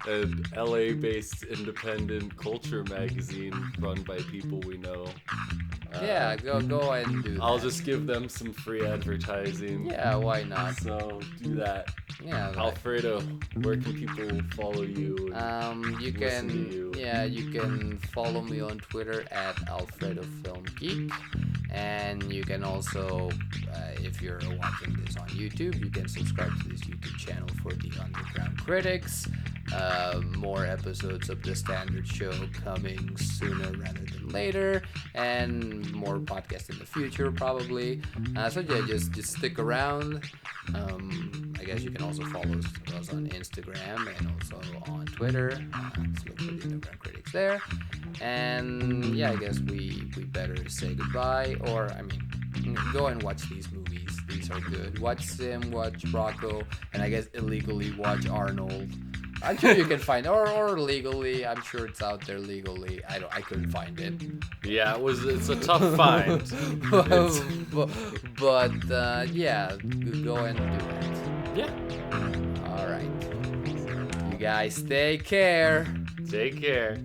An LA-based independent culture magazine run by people we know.
Yeah, go ahead and do that.
I'll just give them some free advertising.
Yeah, why not?
So do that.
Yeah.
Alfredo, where can people follow you?
You can follow me on Twitter at AlfredoFilmGeek, and you can also, if you're watching this on YouTube, you can subscribe to this YouTube channel for the Underground Critics. More episodes of the standard show coming sooner rather than later, and more podcasts in the future probably. So yeah, just stick around. I guess you can also follow us on Instagram and also on Twitter. Just look for the Underground Critics there. And yeah, I guess we better say goodbye, or I mean, go and watch these movies. These are good. Watch Zim, watch Rocko, and I guess illegally watch Arnold. I'm sure you can find or legally. I'm sure it's out there legally. I couldn't find it.
Yeah, it's a tough find.
but yeah, go and do it.
Yeah.
All right. You guys take care.
Take care.